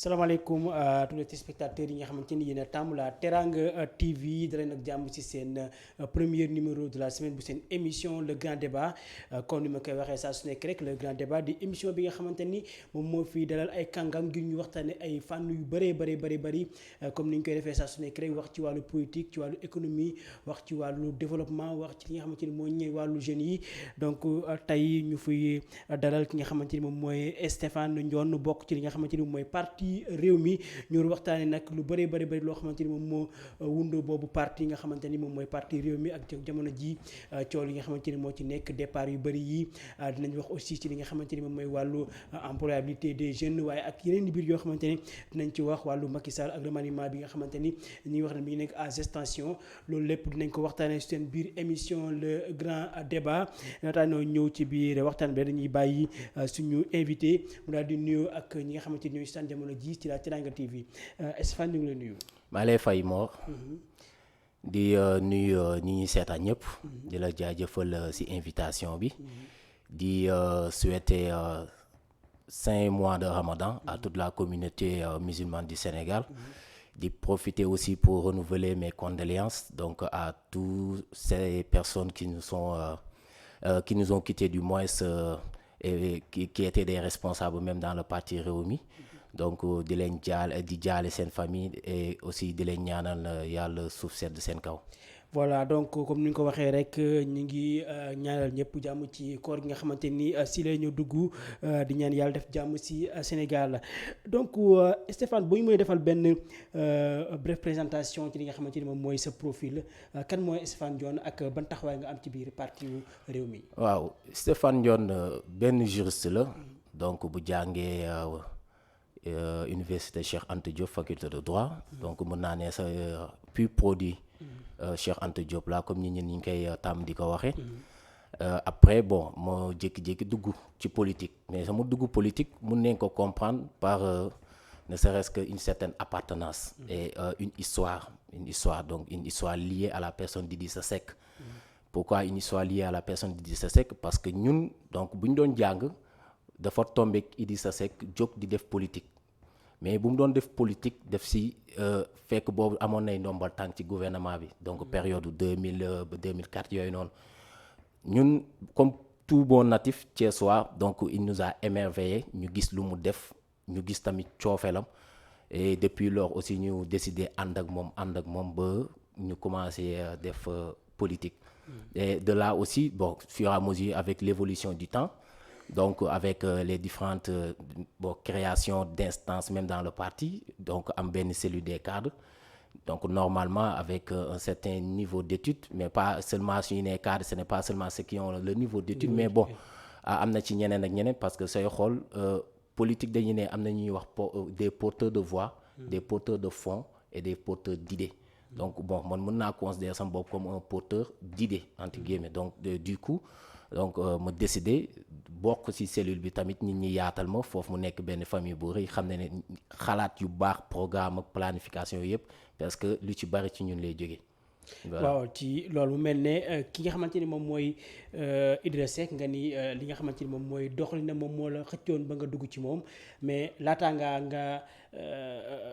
salaamaaleykum à tous les téléspectateurs yi nga xamante ni yéen a tàmm la Teranga TV daleen nag jàmm ci seen premier numéro de la semaine bu seen émission le grand débat comme ni ma koy waxee saa su nekk rek le grand débat di émission bi nga xamante ni moom moo fi dalal ay kàngam ngir ñu waxtaane ay fànn yu bëri comme ni ñu koy defee saa su nekk rek wax ci wàllu politique ci wàllu économie wax ci wàllu développement wax ci li nga xamante ni mooy ñëw wàllu jeunes yi donc tey ñu fiy dalal ki nga xamante ni moom mooy Stéphane Ndione bokk ci li nga xamante ni mooy parti réew mi ñu waxtaanee nag lu bëri loo xamante ni moom moo wundoo boobu parti nga xamante ni moom mooy parti réew mi ak jamono ji coow li nga xamante ni moo ci nekk départ yu bëri yi dinañ wax aussi ci li nga xamante ni moom mooy wàllu employabilité des jeunes waaye ak yeneen biir yoo xamante ni dinañ ci wax wàllu Macky Sall ak remaniement bi nga xamante ni ñuy wax ne mi ngi nekk à gestation loolu lépp dinañ ko waxtaanee seen biir émission le grand débat naataa noo ñëw ci biir waxtaan bi dañuy bàyyi suñu invité mu daal di nuyoo ak ñi nga xamante ni ñooy staan jamono ji ci la Teranga TV Stéphane ñu ngi lay nuyu. maa lay fay Mor. di nuyu ñi ñuy seetaan ñëpp. di la jaajëfal ci invitation bi. di souhaiter 5 mois de Ramadan à toute la communauté musulmane du Sénégal. di profiter aussi pour renouveler mes condoléances donc à toutes ces personnes qui nous ont quittés du moins et qui étaient des responsables même dans le parti Rewmi. donc di leen jaale seen famille et aussi di leen ñaanal yàlla suuf sedd seen kaw. voilà donc comme ni ñu ko waxee rek ñu ngi ñaanal ñëpp jàmm ci koor gi nga xamante ni si la ñu dugg di ñaan yàlla def jàmm si Sénégal donc Stéphane bu ñu mënee defal benn bref présentation ci li nga xamante ni moom mooy sa profil kan mooy Stéphane Ndione ak ban taxawaay nga am ci biir parti réew mi. waaw Stéphane Ndione benn juriste la donc bu jàngee. Université Cheikh Anta Diop faculté de droit donc mën naa ne sa puis produit Cheikh Anta Diop la comme ñi ñu koy tàmm di ko waxee après bon moo jékki-jékki dugg ci politique mais sama dugg politique mun nañ ko comprendre par ne serait-ce que une certaine appartenance et une histoire donc une histoire liée à la personne d'Idrissa Seck. Pourquoi une histoire liée à la personne d'Idrissa Seck parce que ñun donc bu ñu doon jàng dafa tombé Idrissa Seck jóg di def politique mais bu mu doon def politique def si fekk boobu amoon nay ndombal tànk ci gouvernement bi donc période 2000 ba 2004 yooyu noonu ñun comme tout bon natif thiessois donc il nous a émerveillé ñu gis lu mu def ñu gis tamit coofeelam et depuis lors aussi ñu décidé ànd ak moom ba ñu commencé def politique et de là aussi bon fur et à mesure avec l'évolution du temps donc avec les différentes créations d'instances même dans le parti donc am benn cellule des cadres donc normalement avec un certain niveau d'études mais pas seulement suñu nee cadre ce n'est pas seulement ceux qui ont le niveau d'études mais bon am na ci ñeneen ak ñeneen parce que sooy xool politique dañu ne am na ñuy wax des porteurs de voix des porteurs de fonds et des porteurs d'idées donc bon man mën naa considérer sama bopp comme un porteur d'idées entre guillemets donc du coup donc ma décidé bokk ci cellule bi tamit nit ñi yaatal ma foofu mu nekk benn famille bu rëy xam ne xalaat yu baax programme ak planification yëpp parce que lu ci bari ci ñun lay jógee. waaw ci loolu mu mel ne ki nga xamante ni moom mooy Idrissa Seck nga ni li nga xamante ni moom mooy doxalina moom moo la xëccoon ba nga dugg ci moom mais laataa nga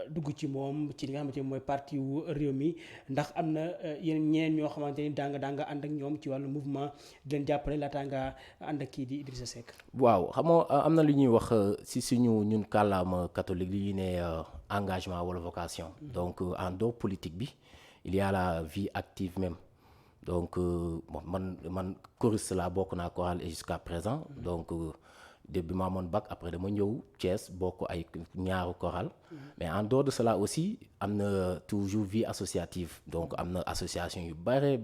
dugg ci moom ci li nga xamante ni mooy parti wu réew mi ndax am na yeneen ñeneen ñoo xamante ni daa nga ànd ak ñoom ci wàllu mouvement di leen jàppale laataa nga ànd ak kii di Idrissa Seck. waaw xam nga am na lu ñuy wax si suñu ñun kàllaama catholique li ñuy ne engagement wala vocation. donc en dehors politique bi. il y a la vie active même donc bon man choriste laa bokk naa chorale et jusqu'à présent donc début ma amoon bac après dama ñëw Thiès bokk ay ñaaru chorale mais en dehors de cela aussi am na toujours vie associative donc am na association yu bare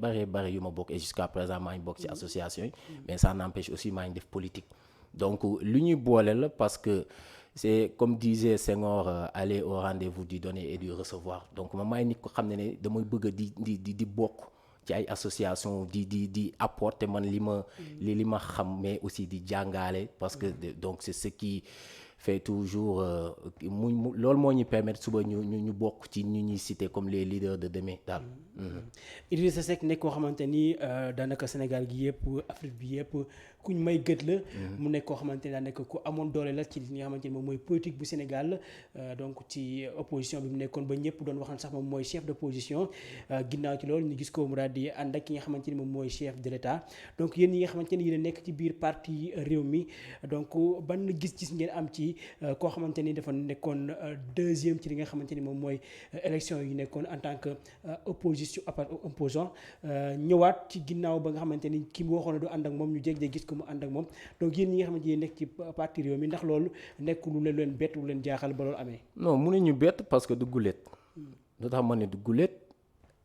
yu ma bokk et jusqu'à présent maa ngi bokk ci association yi mais ça n'empêche aussi maa ngi def politique donc lu ñuy boole la parce que c'est comme disait Senghor aller au rendez-vous du donner et du recevoir donc man maay nit ko xam ne damay bëgg di bokk ci ay association di apporter man li ma xam mais aussi di jàngale parce que donc c'est ce qui fait toujours loolu moo ñu permettre suba ñu bokk ci ñu ñuy citer comme les leaders de demain daal. Idrissa Seck nekk koo xamante ni daanaka Sénégal gi yëpp Afrique bi yëpp kuñ may gët la. mu nekk koo xamante ni daanaka ku amoon doole la ci li nga xamante ni moom mooy politique bu Sénégal donc ci opposition bi mu nekkoon ba ñëpp doon wax sax moom mooy chef d'opposition ginnaaw ci loolu ñu gis ko mu daal di ànd ak ki nga xamante ni moom mooy chef de l'État donc yéen ñi nga xamante ni yéen a nekk ci biir parti réew mi donc ban gis-gis ngeen am ci koo xamante ni dafa nekkoon deuxième ci li nga xamante ni moom mooy élection yi nekkoon en tant que opposant ñëwaat ci ginnaaw ba nga xamante ni ki mu waxoon du ànd ak moom ñu jéeg-jéeg gis ko mu ànd ak moom donc yéen ñi nga xamante ni nekk ci parti réew mi ndax loolu nekk lu leen bett lu leen jaaxal ba loolu amee. non mënuñu bett parce que du guléet. lu tax ma ne du guléet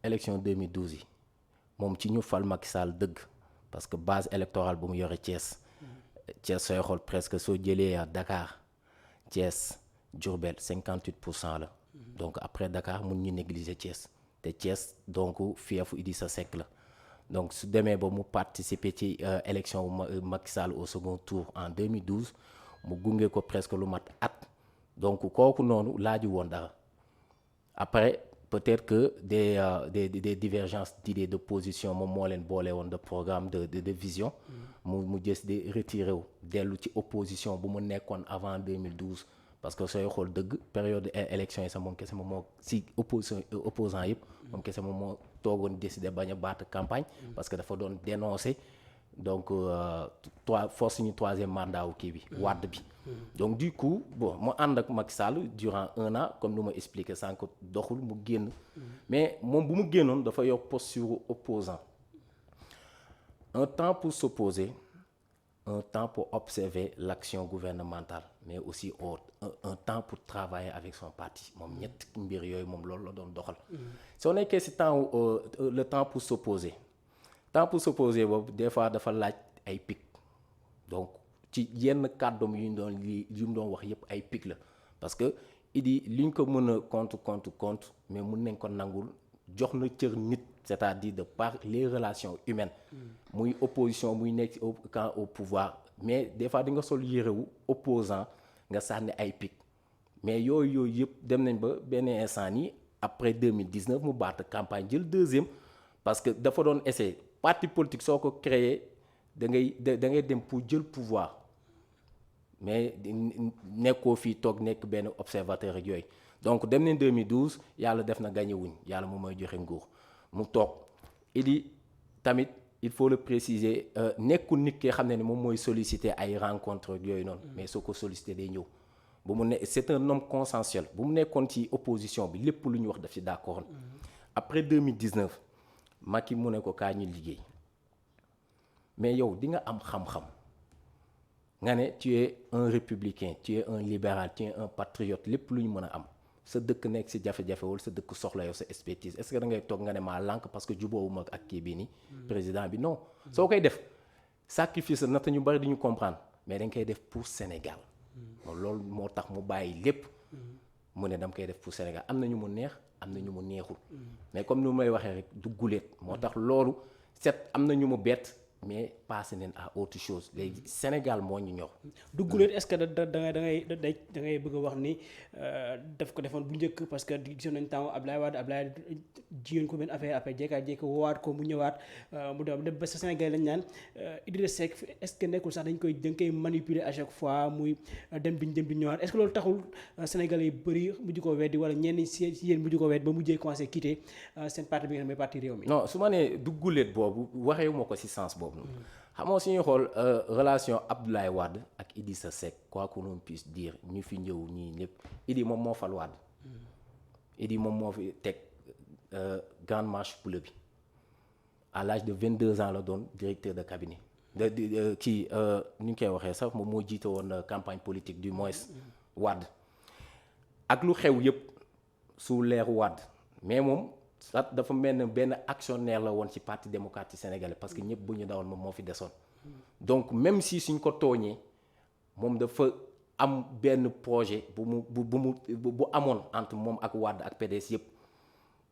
élection 2012 yi moom ci ñu fal Macky Sall dëgg parce que base électorale bu mu yore Thiès. Thiès sooy xool presque soo jëlee Dakar Thiès Diourbel 58% la. donc après Dakar mun ñu négliger Thiès. te Thiès donc fiefu Idrissa Seck la donc su demee ba mu participer ci élection Macky Sall au second tour en 2012 mu gunge ko presque lu mat at donc kooku noonu laaju woon dara après peut-être que des divergences d'idées de position moom moo leen boole woon de programme de vision mu jës di retiré wu dellu ci opposition bu mu nekkoon avant 2012 parce que sooy xool dëgg période élection yi sax moom kese moom moo si opposant yëpp moom kese moom moo toogoon décidé bañ a battre campagne parce que dafa doon dénoncer donc force ñu troisième mandat wu kii bi Wade bi donc du coup bon mu ànd ak Macky Sall durant 1 an comme nu ma expliqué sànq doxul mu génn mais moom bu mu génnoon dafa yor posture opposant un temps pour s'opposer un temps pour observer l'action gouvernementale mais aussi un temps pour travailler avec son parti moom ñett mbir yooyu moom loolu la doon doxal soo nekkee ci temps le temps pour s'opposer boobu des fois dafa laaj ay pic donc ci yenn kàddoom yu mu doon wax yépp ay pic la parce que idi li ñu ko mën a compte mais mun nañ ko nangul jox na cër nit c'est-à-dire de par les relations humaines muy opposition muy nekk au camp au pouvoir mais des fois di nga sol yérewu opposant nga sànni ay pic mais yooyu yëpp dem nañ ba benn instant nii après 2019 mu baat campagne jël deuxième parce que dafa doon essayer parti politique soo ko créé da ngay dem pour jël pouvoir mais nekkoo fii toog nekk benn observateur ak yooyu donc dem nañ 2012 yàlla def na gagné wuñ yàlla moom mooy joxe nguur mu toog idi tamit il faut le préciser nekkul nit ki xam ne ni moom mooy solliciter ay rencontres yooyu noonu mais soo ko solliciter day ñëw bu mu ne c'est un homme consensuel bu mu nekkoon ci opposition bi lépp lu ñu wax daf ci d'accord après 2019 Macky mu ne ko kaa ñu liggéey mais yow di nga am xam-xam nga ne tu es un républicain tu es un libéral tu es un patriote lépp lu ñu mën a am sa dëkk nekk ci jafe-jafe wala sa dëkk soxla yow sa expertise est-ce que da ngay toog nga ne maa lànk parce que jubóowuma ak kii bii nii président bi non soo koy def sacrifice nata ñu bari di ñu comprendre mais dañ koy def pour Sénégal loolu moo tax mu bàyyi lépp mu ne dama koy def pour Sénégal am na ñu mu neex am na ñu mu neexul mais comme ni may waxee rek du guléet moo tax loolu am na ñu mu bett mais passé nañ à autre chose léegi Sénégal moo ñu ñor. dugguleet est-ce que da ngay bëgg a wax ni daf ko defoon bu njëkk parce que gisoon nañ temps Ablaye jigéen ko benn affaire après jékki-jékki woowaat ko mu ñëwaat mu dem ba sa Sénégal lañ naan Idrissa Seck est-ce que nekkul sax dañ koy manipuler à chaque fois muy dem di ñëwaat est-ce que loolu taxul Sénégalais yi bëri mujj ko weddi wala ñenn si yéen mujj ko weddi ba mujjee commencé quitter seen parti bi nga xam ne parti réew mi. non su ma nee dugguleet boobu waxee ma ko ci sens boobu. xam nga suñuy xool relation Abdoulaye Wade ak Idrissa Seck quoi que l'on puisse dire ñu fi ñëw ñii ñëpp Idi moom moo fal Wade Idi moom moo fi teg grande marche bleue bi à l'âge de 22 ans la doon directeur de cabinet kii ni ñu koy waxee sax moom moo jiite woon campagne politique du moins Wade ak lu xew yëpp su leeru Wade mais moom sax dafa mel ne benn actionnaire la woon ci parti démocratique sénégalais parce que ñëpp bu ñu dawoon moom moo fi desoon donc même si suñ ko tooñee moom dafa am benn projet bu amoon entre moom ak Wade ak PDS yëpp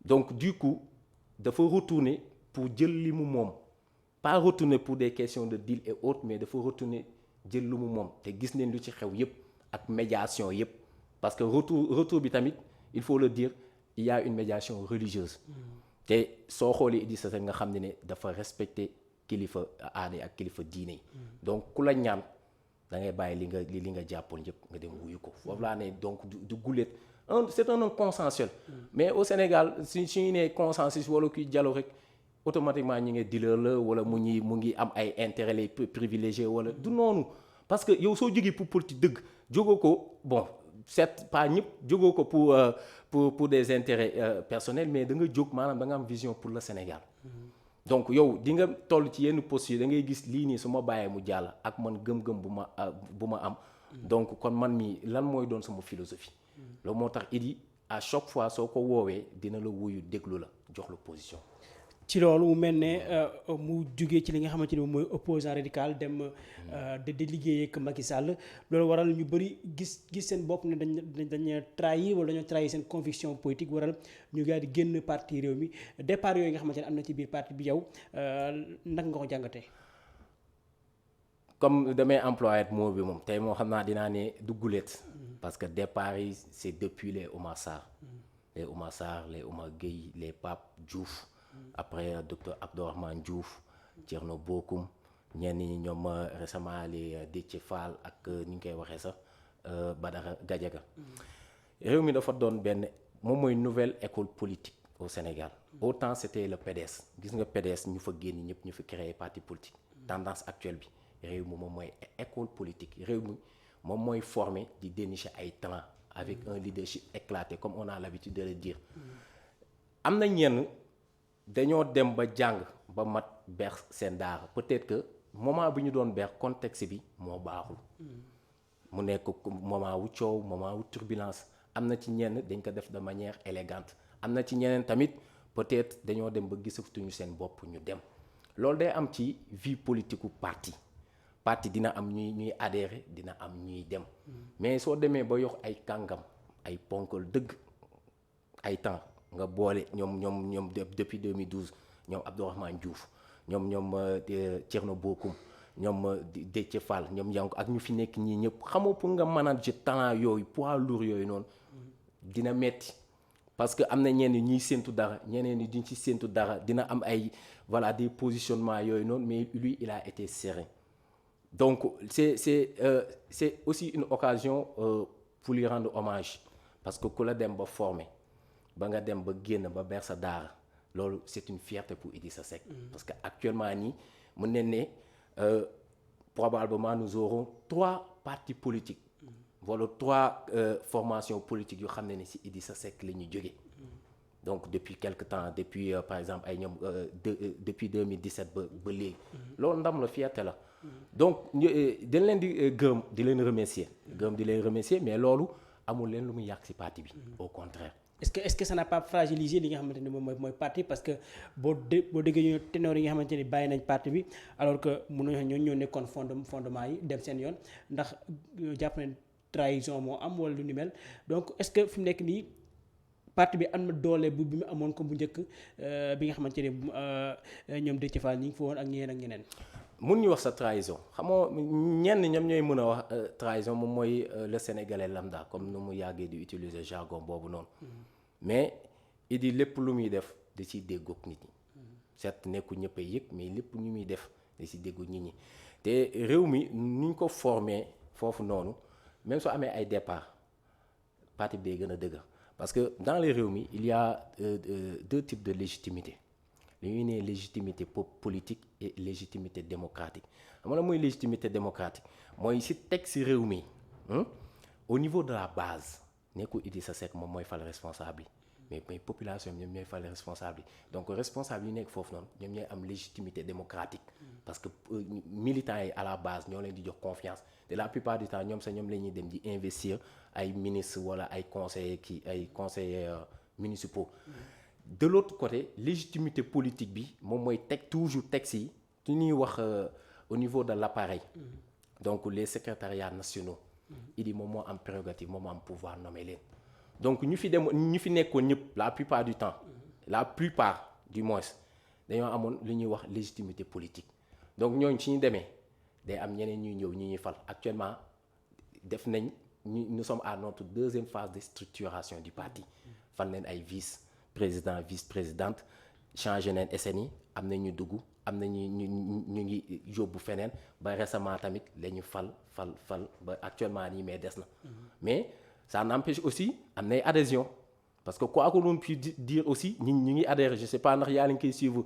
donc du coup dafa retourner pour jël li mu moom pas retourner pour des questions de deal et autres mais dafa retourner jël lu mu moom te gis nañ lu ci xew yëpp ak médiation yépp parce que retour bi tamit il faut le dire il y a une médiation religieuse te soo xoolee Idrissa Seck nga xam ne dafa respecter kilifa aada ak kilifa diine yi donc ku la ñaan da ngay bàyyi li nga jàppoon yëpp nga dem wuyu ko foofu laa ne donc du guléet c'est un homme consensuel mais au Sénégal su ñu nee consensus wala kuy dialogue rek automatiquement ñi ngi dealer la wala mu ngi am ay intérêt les privilégiés wala du noonu parce que yow soo jógee pour politique dëgg jógoo ko bon c'est pas ñëpp jógoo ko pour des intérêts personnels mais da nga jóg maanaam da nga am vision pour le Sénégal donc yow di nga toll ci yenn posture da ngay gis lii nii su ma bàyyee mu jàll ak man gëm-gëm bu ma am donc kon man mi lan mooy doon sama philosophie loolu moo tax Idy à chaque fois soo ko woowee dina la wuyu déglu la jox la position ci loolu mu mel ne mu jugee ci li nga xamante ni mooy opposant radical dem di liggéey ak Macky Sall loolu waral ñu bëri gis seen bopp ne dañ trahir wala dañoo trahir seen conviction politique waral ñu daal di génn parti réew mi départ yooyu nga xamante ne am na ci biir parti bi yow naka nga ko jàngatee. comme damay employé mot bi moom tey moo xam naa dinaa ne dugguleet parce que départ yi c'est depuis les Oumar Sarr les Oumar Gueye les Pape Diouf après docteur Abdourahmane Diouf Thierno Bocoum ñenn ñi ñoom récemment les Déthié Fall ak ni ñu koy waxee sax Badara Gadiaga réew mi dafa doon benn moom mooy nouvelle école politique au Sénégal autant c'était le PDS gis nga PDS ñu fa génn ñëpp ñu fi créé parti politique tendance actuelle bi réew mi moom mooy école politique réew mi moom mooy formé di dénicher ay talent avec un leadership éclaté comme on a l'habitude de le dire am na ñenn dañoo dem ba jàng ba mat ber seen daara peut-être que moment bi ñu doon ber contexte bi moo baaxul mu nekk moment wu coow moment wu turbulence am na ci ñenn dañ ko def de manière élégante am na ci ñeneen tamit peut-être dañoo dem ba gisatuñu seen bopp ñu dem loolu day am ci vie politique u parti dina am ñuy adhérer dina am ñuy dem mais soo demee ba yox ay kàngam ay ponkal dëgg ay temps nga boole ñoom depuis 2012 ñoom Abdourahmane Diouf ñoom Thierno Bocoum ñoom Déthié Fall ñoom Yanko ak ñu fi nekk ñii ñëpp xamoo pour nga manager talent yooyu poids lourd yooyu noonu dina metti parce que am na ñenn ñiy séentu dara ñeneen ñi duñ ci séentu dara dina am ay voilà des positionnements yooyu noonu mais lui il a été serein donc c'est aussi une occasion pour lui rendre hommage parce que ku la dem ba formé ba nga dem ba génn ba ber sa daara loolu c'est une fierté pour Idrissa Seck parce que actuellement nii mën nañ ne probablement nous aurons 3 partis politiques wala 3 formations politiques yoo xam ne ci Idrissa Seck la ñu jógee donc depuis quelque temps depuis par exemple ay ñoom depuis 2017 ba léegi loolu ndam la fierté la donc dañ leen di gërëm di leen remercier mais loolu amul leen lu muy yàq ci parti bi au contraire. est-ce que ça n'a pas fragilisé li nga xamante ni moom mooy parti parce que boo déggee ñu ténor yi nga xamante ni bàyyi nañ parti bi alors que mënuñu ñoo nekkoon fondement yi dem seen yoon ndax jàpp nañ trahison moo am wala lu ni mel donc est-ce que fi mu nekk nii parti bi am na doole bi mu amoon ko bu njëkk bi nga xamante ni ñoom Déthié Fall ñi ngi fa woon ak ñeneen ak ñeneen. mun ñu wax sa trahison xam nga ñenn ñoom ñooy mën a wax trahison moom mooy le sénégalais lambda comme nu mu yàggee di utiliser jargon boobu noonu mais Idy lépp lu muy def da ciy déggoog nit ñi certes nekku ñëpp a yëg mais lépp ñu muy def da ciy déggoog nit ñi te réew mi ni ñu ko formé foofu noonu même soo amee ay départ parti bi day gën a dëgër parce que dans les réew mi il y a 2 types de légitimité li ñuy ne légitimité politique et légitimité démocratique xam nga mooy légitimité démocratique mooy si teg si réew mi au niveau de la base nekkul Idrissa Seck moom mooy fal responsable yi mais population bi ñoom ñooy fal responsable yi donc responsable yi nekk foofu noonu ñoom ñooy am légitimité démocratique parce que militants yi à la base ñoo leen di jox confiance te la plupart du temps ñoom sax ñoom la ñuy dem di investir ay ministres wala ay conseillers municipaux. De l'autre côté légitimité politique bi moom mooy teg toujours texte yi su ñuy wax au niveau de l'appareil donc les secrétariats nationaux Idy moom moo am prérogative moom moo am pouvoir nommer leen donc ñu fi nekkoon ñëpp la plupart du temps la plupart du moins dañoo amoon li ñuy wax légitimité politique donc ñooñu su ñu demee day am ñeneen ñuy ñëw ñu ñuy fal actuellement def nañ nous sommes à notre deuxième phase de structuration du parti fan leen ay vice-président vice-présidente changé neen SNI am na ñu dugg am na ñu ngi yóbbu feneen ba récemment tamit la ñu fal ba actuellement nii mais des na mais ça n'empêche aussi am nay adhésion parce que quoi qu'on puisse dire aussi ñu ngi adhéré je sais pas ndax yaa ngi koy suivre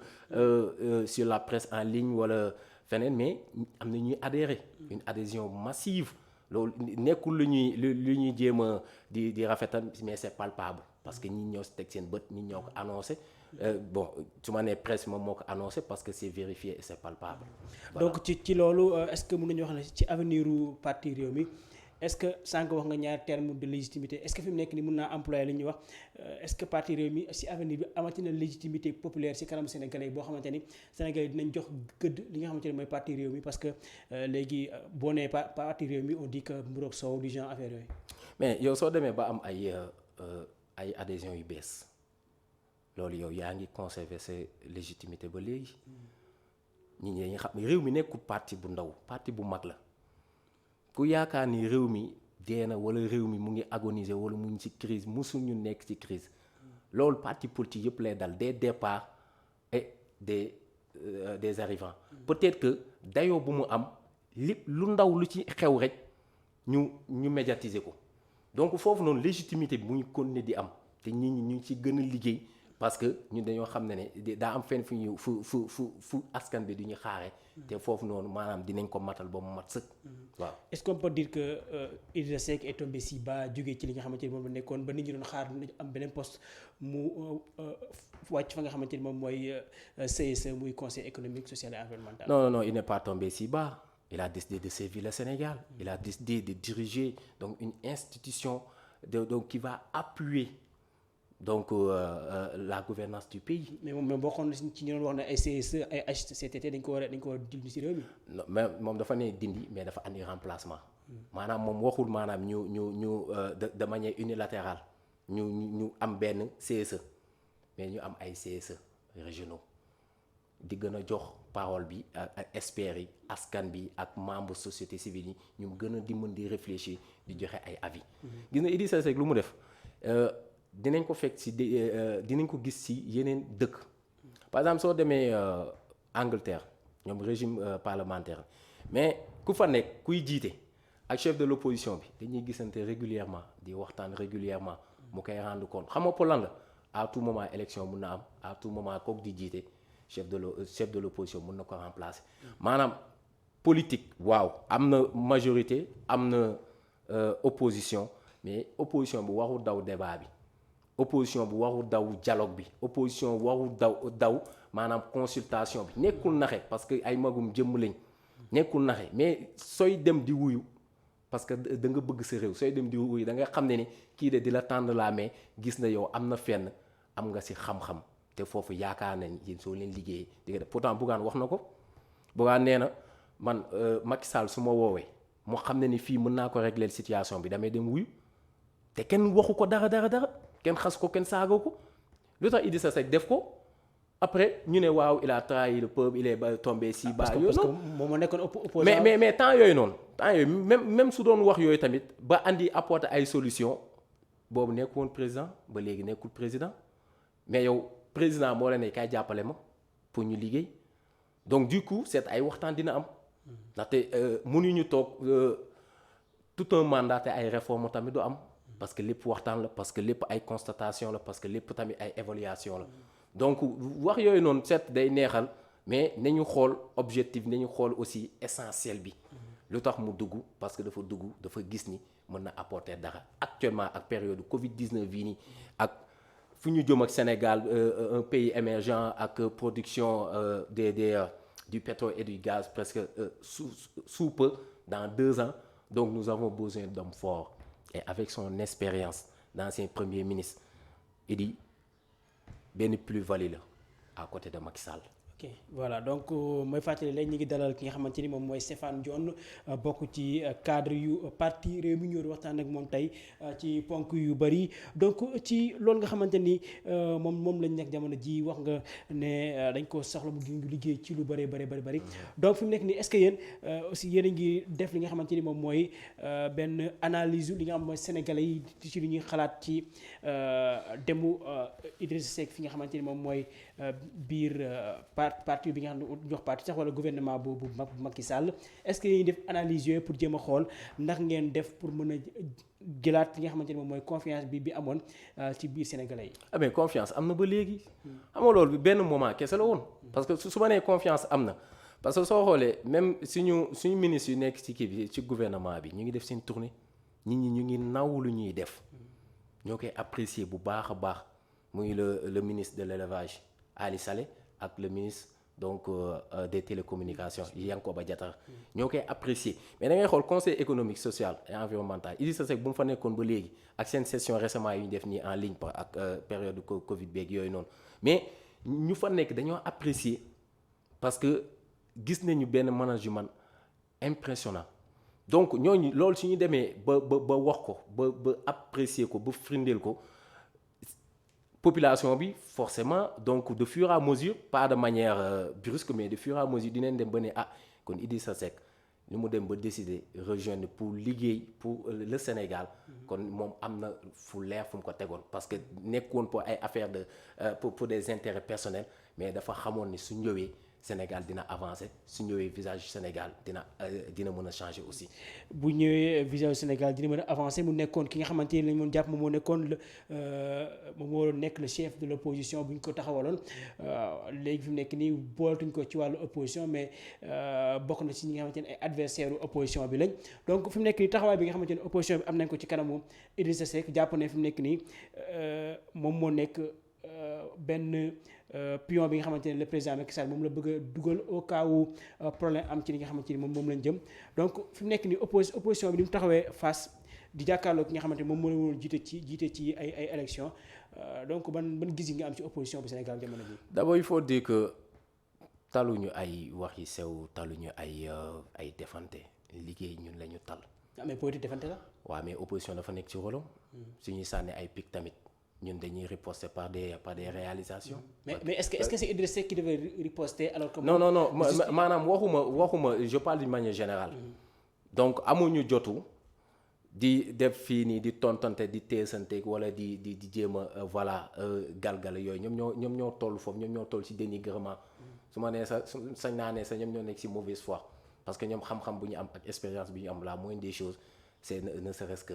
sur la presse en ligne wala feneen mais am na ñuy adhéré une adhésion massive loolu nekkul lu ñuy jéem a di rafetal mais c'est palpable parce que ñi ñoo si teg seen bët ñi ñoo ko annoncé bon su ma nee presse moom moo ko annoncé parce que c'est vérifié et c'est palpable. Voilà. Donc ci loolu est-ce que mën nañu wax ne ci avenir u parti Rewmi est-ce que sànq wax nga ñaar terme de légitimité est-ce que fi mu nekk ni mën naa employer li ñuy wax est-ce que parti Rewmi si avenir bi amati na légitimité populaire si kanam sénégalais boo xamante ni sénégalais dinañ jox gëdd li nga xamante ni mooy parti Rewmi parce que léegi boo nee parti Rewmi on dit que mburoog soow du genre affaire yooyu. mais yow soo demee ba am ay adhésion yu bees loolu yow yaa ngi conserver sa légitimité ba léegi nit ñi dañuy xam ne Rewmi nekkul parti bu ndaw parti bu mag la. ku yaakaar ni Rewmi dee na wala Rewmi mu ngi agoniser wala mu ngi ci crise musul ñu nekk ci crise loolu parti politique yëpp lay dal des départs et des arrivants peut-être que dayoo bu mu am lépp lu ndaw lu ci xew rek ñu médiatiser ko donc foofu noonu légitimité bi mu ngi continuer di am te nit ñi ñu ngi ci gën a liggéey parce que ñun dañoo xam ne daa am fenn fu askan bi du ñu xaare te foofu noonu maanaam dinañ ko matal ba mu mat sëkk waaw. Est-ce qu'on peut dire que Idrissa Seck est tombé si bas jógee ci li nga xamante ni moom la nekkoon ba nit ñi doon xaar am beneen poste mu wàcc fa nga xamante ni moom mooy CSE muy conseil économique social et environnemental. Non, il n'est pas tombé si bas. Il a décidé de servir le Sénégal. Il a décidé de diriger donc une institution donc qui va appuyer donc la gouvernance du pays. mais moom boo xoon ci ñu doon wax ne ay CSE ay HCCT dañ ko war a dindi ci réew mi. non mais moom dafa ne dindi mais dafa andi remplacement. maanaam moom waxul maanaam ñu de manière unilatérale ñu am benn CSE mais ñu am ay CSE régionaux di gën a jox parole bi ak experts yi askan bi ak membre société civile yi ñu gën a di mën di réfléchir di joxe ay avis. gis na Idrissa Seck lu mu def. dinañ ko fekk dinañ ko gis ci yeneen dëkk par exemple soo demee Angleterre ñoom régime parlementaire mais ku fa nekk kuy jiite ak chef de l'opposition bi dañuy gisante régulièrement di waxtaan régulièrement mu koy rendre compte xam nga pour lan la à tout moment élection mun na am à tout moment kooku di jiite chef de l'opposition mun na ko remplacer maanaam politique waaw am na majorité am na opposition mais opposition bi waxu daw débat bi. opposition bu warul daw dialogue bi opposition warul daw maanaam consultation bi nekkul naxe parce que ay magum jëmm lañ nekkul naxe mais sooy dem di wuyu parce que da nga bëgg sa réew sooy dem di wuyu da nga xam ne ni kii de di la tendre la main gis na yow am na fenn am nga ci xam-xam te foofu yaakaar nañ yéen soo leen liggéeyee di nga def pourtant Bougane wax na ko Bougane nee na man Macky Sall su ma woowee moo xam ne ni fii mën naa ko régler situation bi damay dem wuyu te kenn waxu ko dara kenn xas ko kenn saaga ko lu tax Idrissa Seck def ko après ñu ne waaw il a trahi le peuple il est tombé si bas. parce que moom moo nekkoon opposant mais temps yooyu noonu même su doon wax yooyu tamit ba andi apporter ay solution boobu nekkul woon président ba léegi nekkul président mais yow président moo la ne kay jàppale ma pour ñu liggéey donc du coup c'est ay waxtaan dina am ndaxte mënuñu toog tout un mandat te ay réformes tamit du am. parce que lépp waxtaan la parce que lépp ay constatation la parce que lépp tamit ay évaluation la donc wax yooyu noonu certes day neexal mais nañu xool objectif nañu xool aussi essentiel bi lu tax mu dugg parce que dafa gis ni mën na apporter dara actuellement ak période Covid-19 bii nii ak fu ñu jëm ak Sénégal un pays émergent ak production du pétrole et du gaz presque sous peu dans 2 ans donc nous avons besoin d'hommes forts. Et avec son expérience d'ancien premier ministre, il dit benn plus-value la à côté de Macky Sall. Ok ok voilà donc mooy fàttali léegi ñu ngi dalal ki nga xamante ni moom mooy Stéphane Dione bokk ci cadre yu parti Rewmi ñëw waxtaan ak moom tey ci ponk yu bëri donc ci loolu nga xamante ni moom lañ nekk jamono ji wax nga ne dañ ko soxla mu ngi liggéey ci lu bëri donc fi mu nekk nii est-ce que yéen aussi yéen a ngi def li nga xamante ni moom mooy benn analyse li nga xam mooy sénégalais yi ci li ñuy xalaat ci demu Idrissa Seck fi nga xamante ni moom mooy biir parti bi nga xam ne jox parti sax wala gouvernement bu Macky Sall est-ce que yéen def analyse yooyu pour jéem a xool ndax ngeen def pour mën a jëlaat li nga xamante ni moom mooy confiance bi amoon ci biir sénégalais yi. ah mais confiance am na ba léegi. xam nga loolu benn moment kese la woon. parce que su ma nee confiance am na parce que soo xoolee même suñu ministre yu nekk ci kii bi ci gouvernement bi ñu ngi def seen tournée nit ñi ñu ngi naw lu ñuy def ñoo koy apprécier bu baax a baax muy le ministre de l'élevage Ali Saleh ak le ministre donc des télécommunications Yankoba Diattara ñoo koy apprécier mais da ngay xool conseil économique social et environnemental Idrissa Seck bu mu fa nekkoon ba léegi ak seen session récemment yu ñu def nii en ligne ak période Covid beeg yooyu noonu mais ñu fa nekk dañoo apprécier parce que gis nañu benn management impressionnant donc ñooñu loolu su ñu demee ba wax ko ba apprécier ko ba firndeel ko population bi forcément donc de fur et à mesure pas de manière brusque mais de fur et à mesure dinañ dem ba ne kon Idrissa Seck ni mu dem ba décider rejoindre pour liggéey pour le Sénégal kon moom am na fu leer fu mu ko tegoon parce que nekkoon pour ay affaire de pour des intérêts personnels mais dafa xamoon ni su ñëwee Sénégal dina avancer su ñëwee visage Sénégal dina mën a changer aussi. bu ñëwee visage Sénégal dina mën a avancer mu nekkoon ki nga xamante ni lañ mën jàpp moom moo nekkoon moom moo nekk le chef de l'opposition bu ñu ko taxawaloon léegi fi mu nekk nii boolatuñ ko ci wàllu opposition mais bokk na ci ñi nga xamante ne ay adversaire opposition bi lañ donc fi mu nekk nii taxawaay bi nga xamante ne opposition bi am nañ ko ci kanamu Idrissa Seck jàpp ne fi mu nekk nii moom moo nekk benn. pion bi nga xamante ne le président Macky Sall moom la bëgg a dugal au cas où problème am ci li nga xamante ni moom lañ jëm donc fi mu nekk nii opposition bi ni mu taxawee face di jàkkaarloo ki nga xamante ni moom moo la woon jiite ci ay élection donc ban gis nga am ci opposition bu Sénégal jamono bi. D'abord il faut dire que taluñu ay wax yi sew taluñu ay defante liggéey ñun la ñu tal. mais politique defante la. waaw mais opposition dafa nekk ci rôle suñuy sànni ay pic tamit. ñun dañuy riposter par des réalisations. mais est-ce que c'est Idrissa Seck qui devait riposter alors que. non maanaam waxuma je parle d'une manière générale. donc amuñu jotu di def fii nii di tontante di teesante wala di jéem a voilà galgal yooyu ñoom ñoo toll foofu ñoom ñoo toll ci dénigrement. su ma nee sañ naa ne ñoom ñoo nekk ci mauvaise foi parce que ñoom xam-xam bu ñu am ak expérience bi ñu am la moindre des choses c'est ne serait-ce que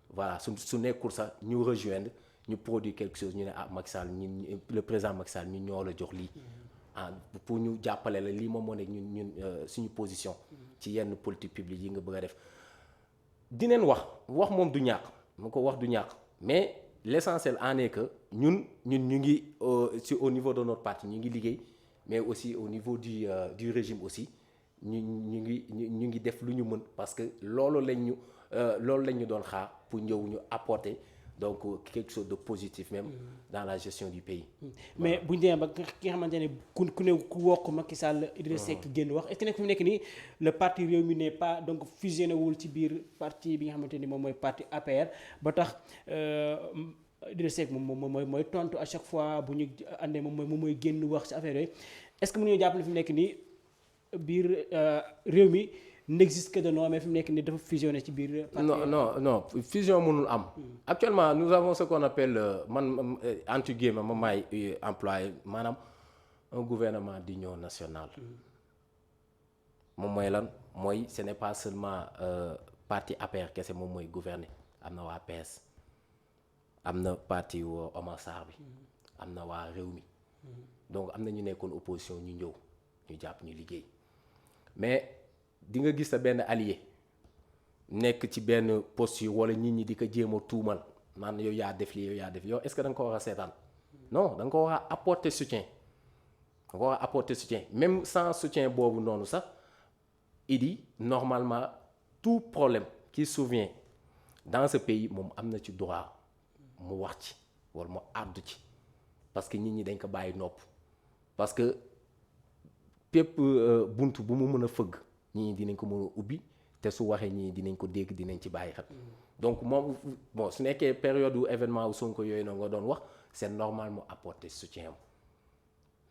voilà su nekkul sax ñu rejoindre. ñu produit quelque chose ñu ne Macky Sall ñun le président Macky Sall ñun ñoo la jox lii pour ñu jàppale la lii moom moo nekk ñun suñu position ci yenn politique publique yi nga bëgg a def dineen wax moom du ñàkk mu ko wax du ñàkk mais l'essentiel en est que ñun ñu ngi ci au niveau de notre parti ñu ngi liggéey mais aussi au niveau du régime aussi ñu ngi def lu ñu mën parce que loolu lañ ñu doon xaar pour ñëw ñu apporter donc quelque chose de positif même dans la gestion du pays. mais bu ñu demee ba ki nga xamante ne ku wokk Macky Sall Idrissa Seck génn wax est-ce que fi mu nekk nii le parti Rewmi n'est pas donc fusionné wul ci biir parti bi nga xamante ni moom mooy parti APR ba tax Idrissa Seck moom mooy tontu à chaque fois bu ñu àndee moom mooy génn wax ci affaire yooyu est-ce que mënuñoo jàpp ne fi mu nekk nii biir Rewmi n'existe que de nom mais fi mu nekk nii dafa fusionné ci biir. non fusion mënul am. actuellement nous avons ce qu'on appelle man entre guillemets ma maay employé maanaam un gouvernement d'union nationale. moom mooy lan mooy ce n'est pas seulement parti APR kese moom mooy gouverner am na waa PS am na parti Omar Sarr bi am na waa Rewmi donc am na ñu nekkoon opposition ñu ñëw ñu jàpp ñu liggéey mais. di nga gis sa benn allié nekk ci benn posture wala nit ñi di ko jéem a tuumal naan yow yaa def lii yow yaa def yow est-ce que da nga ko war a seetaan non da nga ko war a apporter soutien même sans soutien boobu noonu sax Idi normalement tout problème qui survient dans ce pays moom am na ci droit mu wax ci wala mu àddu ci parce que nit ñi dañ ko bàyyi nopp parce que pépp buntu bu mu mën a fëgg ñii dinañ ko mën a ubbi te su waxee ñii dinañ ko dégg dinañ ci bàyyi xel. Donc moom bon su nekkee période wu événement wu Sonko yooyu noonu nga doon wax c'est normal mu apporter soutien am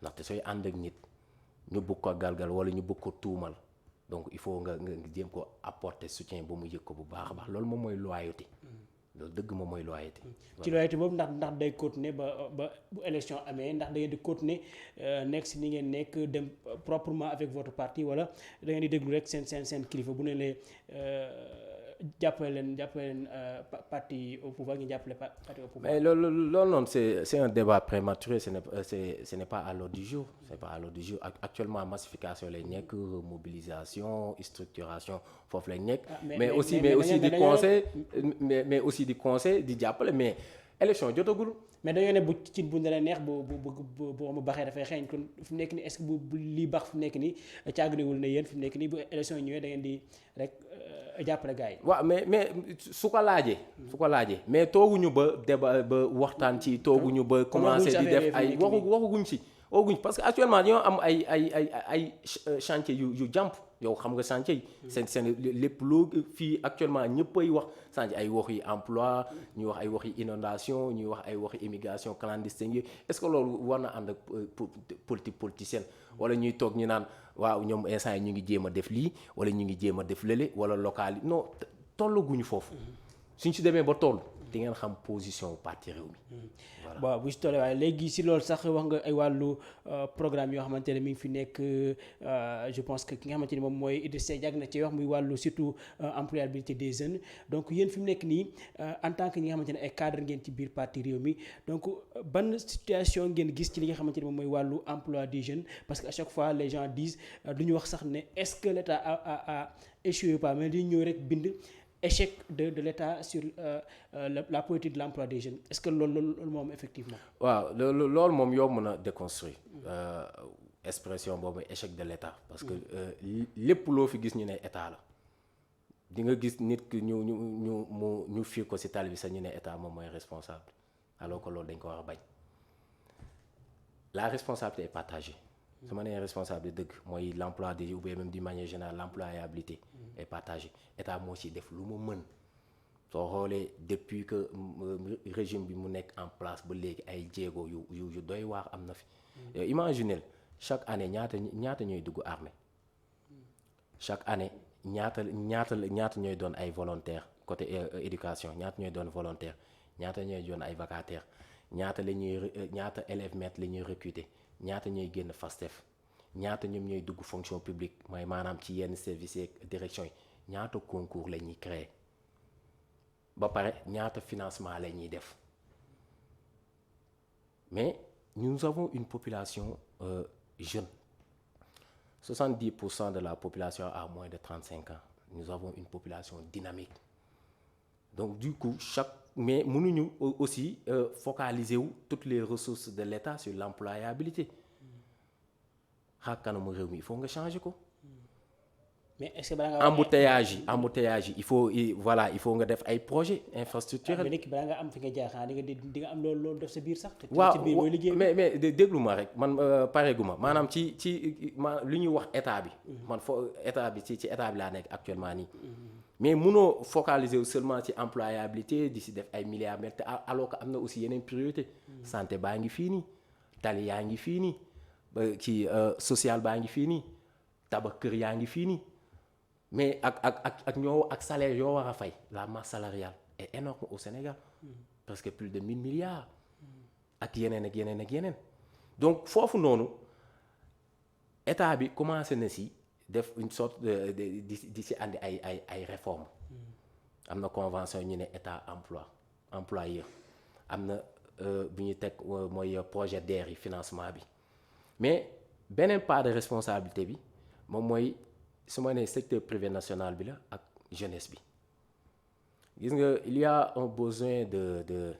ndaxte sooy ànd ak nit ñu bëgg ko galgal wala ñu bëgg ko tuumal donc il faut nga jéem ko apporter soutien ba mu yëg ko bu baax a baax loolu moom mooy loyauté. loolu dëgg moom mooy loyauté. ci loyauté boobu ndax day continuer ba bu élection amee ndax da ngeen di continuer nekk si ni ngeen nekk dem proprement avec votre parti wala da ngeen di déglu rek seen kilifa bu ne lee jàppale leen parti au pouvoir ñu jàppale parti au pouvoir. mais loolu noonu c'est un débat prématuré ce n'est pas à l'ordre du jour. c'est pas à l'ordre du jour actuellement massification lay nekk mobilisation structuration foofu lay nekk. mais aussi di conseil di jàppale mais élection jotagul. mais dañoo ne bu ci bu ne la neex bu mu baxee dafay xeeñ kon fi mu nekk nii est-ce que bu lii baax fi mu nekk nii caaganiwul ne yéen fi mu nekk nii bu élection yi ñëwee da ngeen di rek jàppale gars yi. waaw mais su ko laajee mais tooguñu ba débat ba waxtaan ci tooguñu ba commencer di def ay waxuguñ ci parce que actuellement dañoo am ay chantier yu jàmp yow xam nga chantier yi seen lépp loo fii actuellement ñëppay wax chantier ay wax yi emploi ñuy wax ay wax yi inondation ñuy wax ay wax yi immigration clandestine yi est-ce que loolu war na ànd ak politique politicienne wala ñuy toog ñu naan waaw ñoom instant yi ñu ngi jéem a def lii wala ñu ngi jéem a def lële wala local yi non tollaguñu foofu suñ si demee ba toll di ngeen xam position parti réew mi. voilà bon bu si tollee waaye léegi si loolu sax wax nga ay wàllu programme yoo xamante ne mi ngi fi nekk je pense que ki nga xamante ni moom mooy Idrissa Seck yàgg na ci wax muy wàllu surtout employabilité des jeunes donc yéen fi mu nekk nii en tant que ñi nga xamante ne ay cadre ngeen ci biir parti réew mi donc ban situation ngeen gis ci li nga xamante ne moom mooy wàllu emploi des jeunes parce que à chaque fois les gens disent du ñu wax sax ne est-ce que l'État a échoué ou pas mais dañu ñëw rek bind. échec de l'État sur la politique de l'emploi des jeunes est-ce que loolu moom effectivement. waaw loolu moom yomb na déconstruire expression boobu échec de l'État parce que lépp loo fi gis ñu ne état la di nga gis nit ki ñu fii ko ci tali bi sax ñu ne état moom mooy responsable alors que loolu dañ ko war a bañ la responsabilité est partagée. su ma nee responsable dëgg mooy l'emploi des ou bien même d'une manière générale l'employabilité est partagée état moo ci def lu mu mën soo xoolee depuis que régime bi mu nekk en place ba léegi ay jéego yu doy waar am na fi. imaginez chaque année ñaata ñooy dugg armée chaque année ñaata ñooy doon ay volontaires côté éducation ñaata ñooy doon volontaire ñaata ñooy doon ay vacataires ñaata élèves maîtres la ñuy recruter. ñaata ñooy génn FASTEF ñaata ñoom ñooy dugg fonction publique mooy maanaam ci yenn services yeeg direction yi ñaata concours la ñuy créer ba pare ñaata financement la ñuy def mais nous avons une population jeune 70% de la population a moins de 35 ans nous avons une population dynamique donc du coup mais mënuñu aussi focaliser wu toutes les ressources de l'État sur l'employabilité xaar kanamu réew mi il faut nga changer ko. mais est-ce que balaa nga embouteillage yi il faut nga def ay projets infrastructurels. mais nit ki balaa nga am fi nga jaar di nga am loolu def sa biir sax. waaw ci biir mooy liggéey mais déglu ma rek man pareegu ma maanaam ci li ñuy wax état bi. man état bi ci état bi laa nekk actuellement nii. mais munoo focaliser wu seulement ci employabilité di si def ay milliards mais alors que am na aussi yeneen priorité santé baa ngi fii nii tali yaa ngi fii nii ci social baa ngi fii nii tabax kër yaa ngi fii nii mais ak salaire yoo war a fay la masse salariale est énorme au Sénégal presque plus de 1000 milliards ak yeneen donc foofu noonu état bi commencé na si def une sorte di si andi ay réformes am na convention ñu ne état employeur am na bi ñu teg mooy projet DER yi financement bi mais beneen part de responsabilité bi moom mooy su ma nee secteur privé national bi la ak jeunesse bi gis nga il y a un besoin de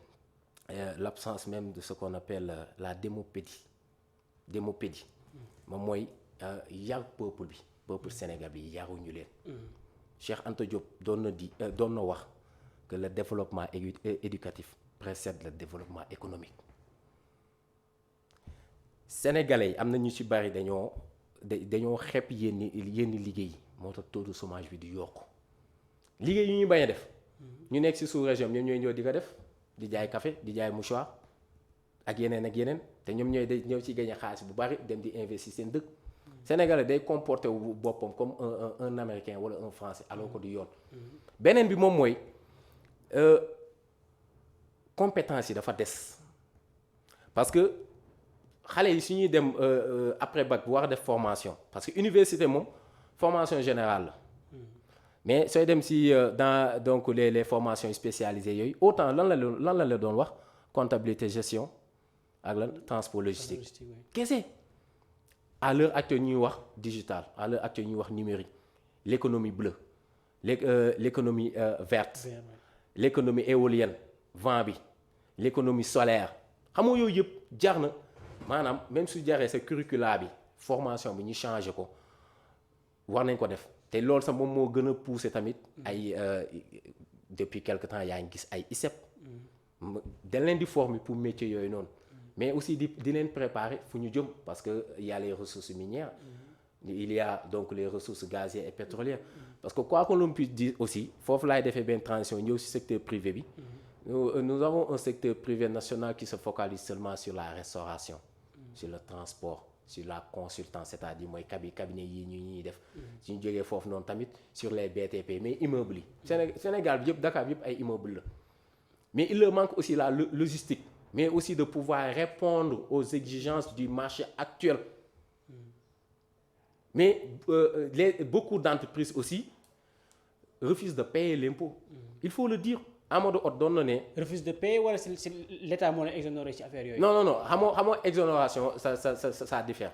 l'absence même de ce qu'on appelle la démopédie moom mooy yar peuple Sénégal bi yaruñu leen. Cheikh Anta Diop doon na wax que le développement éducatif précède le développement économique sénégalais yi am na ñu ci bari dañoo dañoo xeeb yenn liggéey yi moo tax taux de chômage bi di yokk liggéey yu ñuy bañ a def ñu nekk ci sous-région ñoom ñooy ñëw di ko def di jaay café di jaay mouchoir ak yeneen te ñoom ñëw ci gagné xaalis bu bari dem di investir seen dëkk. Sénégalais day comporté wu boppam comme un américain wala un français alors que du yoon. beneen bi moom mooy compétence yi dafa des parce que xale yi su ñuy dem après bac bu war a def formation parce que université moom formation générale la. mais sooy dem si dans donc les formations spécialisées yooyu autant lan la doon wax comptabilité gestion ak lan transport logistique kese. À l'heure actuelle ñuy wax digital à l'heure actuelle ñuy wax numérique l'économie bleue l'économie verte l'économie éolienne vent bi l'économie solaire xam nga yooyu yëpp jar na maanaam même su jaree sa curricula bi formation bi ñu changé ko war nañ ko def te loolu sax moom moo gën a poussé tamit ay depuis quelque temps yaa ngi gis ay ISEP dañ leen di former pour métier yooyu noonu mais aussi di leen préparer fu ñu jëm parce que il y a les ressources minières il y a donc les ressources gazières et pétrolières parce que quoi que l'on puisse dire aussi foofu laay defee benn transition ñëw ci secteur privé bi nous avons un secteur privé national qui se focalise seulement sur la restauration sur le transport sur la consultance c'est-à-dire mooy cabinet yi ñuy def suñu jógee foofu noonu tamit sur les BTP mais immeubles yi Sénégal bi yëpp Dakar bi yëpp ay immeubles la mais il leur manque aussi la logistique mais aussi de pouvoir répondre aux exigences du marché actuel. Mais beaucoup d'entreprises aussi refusent de payer l'impôt. Il faut le dire. Amadou Hott doon na ne. refuse de payer wala c'est l'État moo leen exonéré ci affaire yooyu. non xamoo exonération ça diffère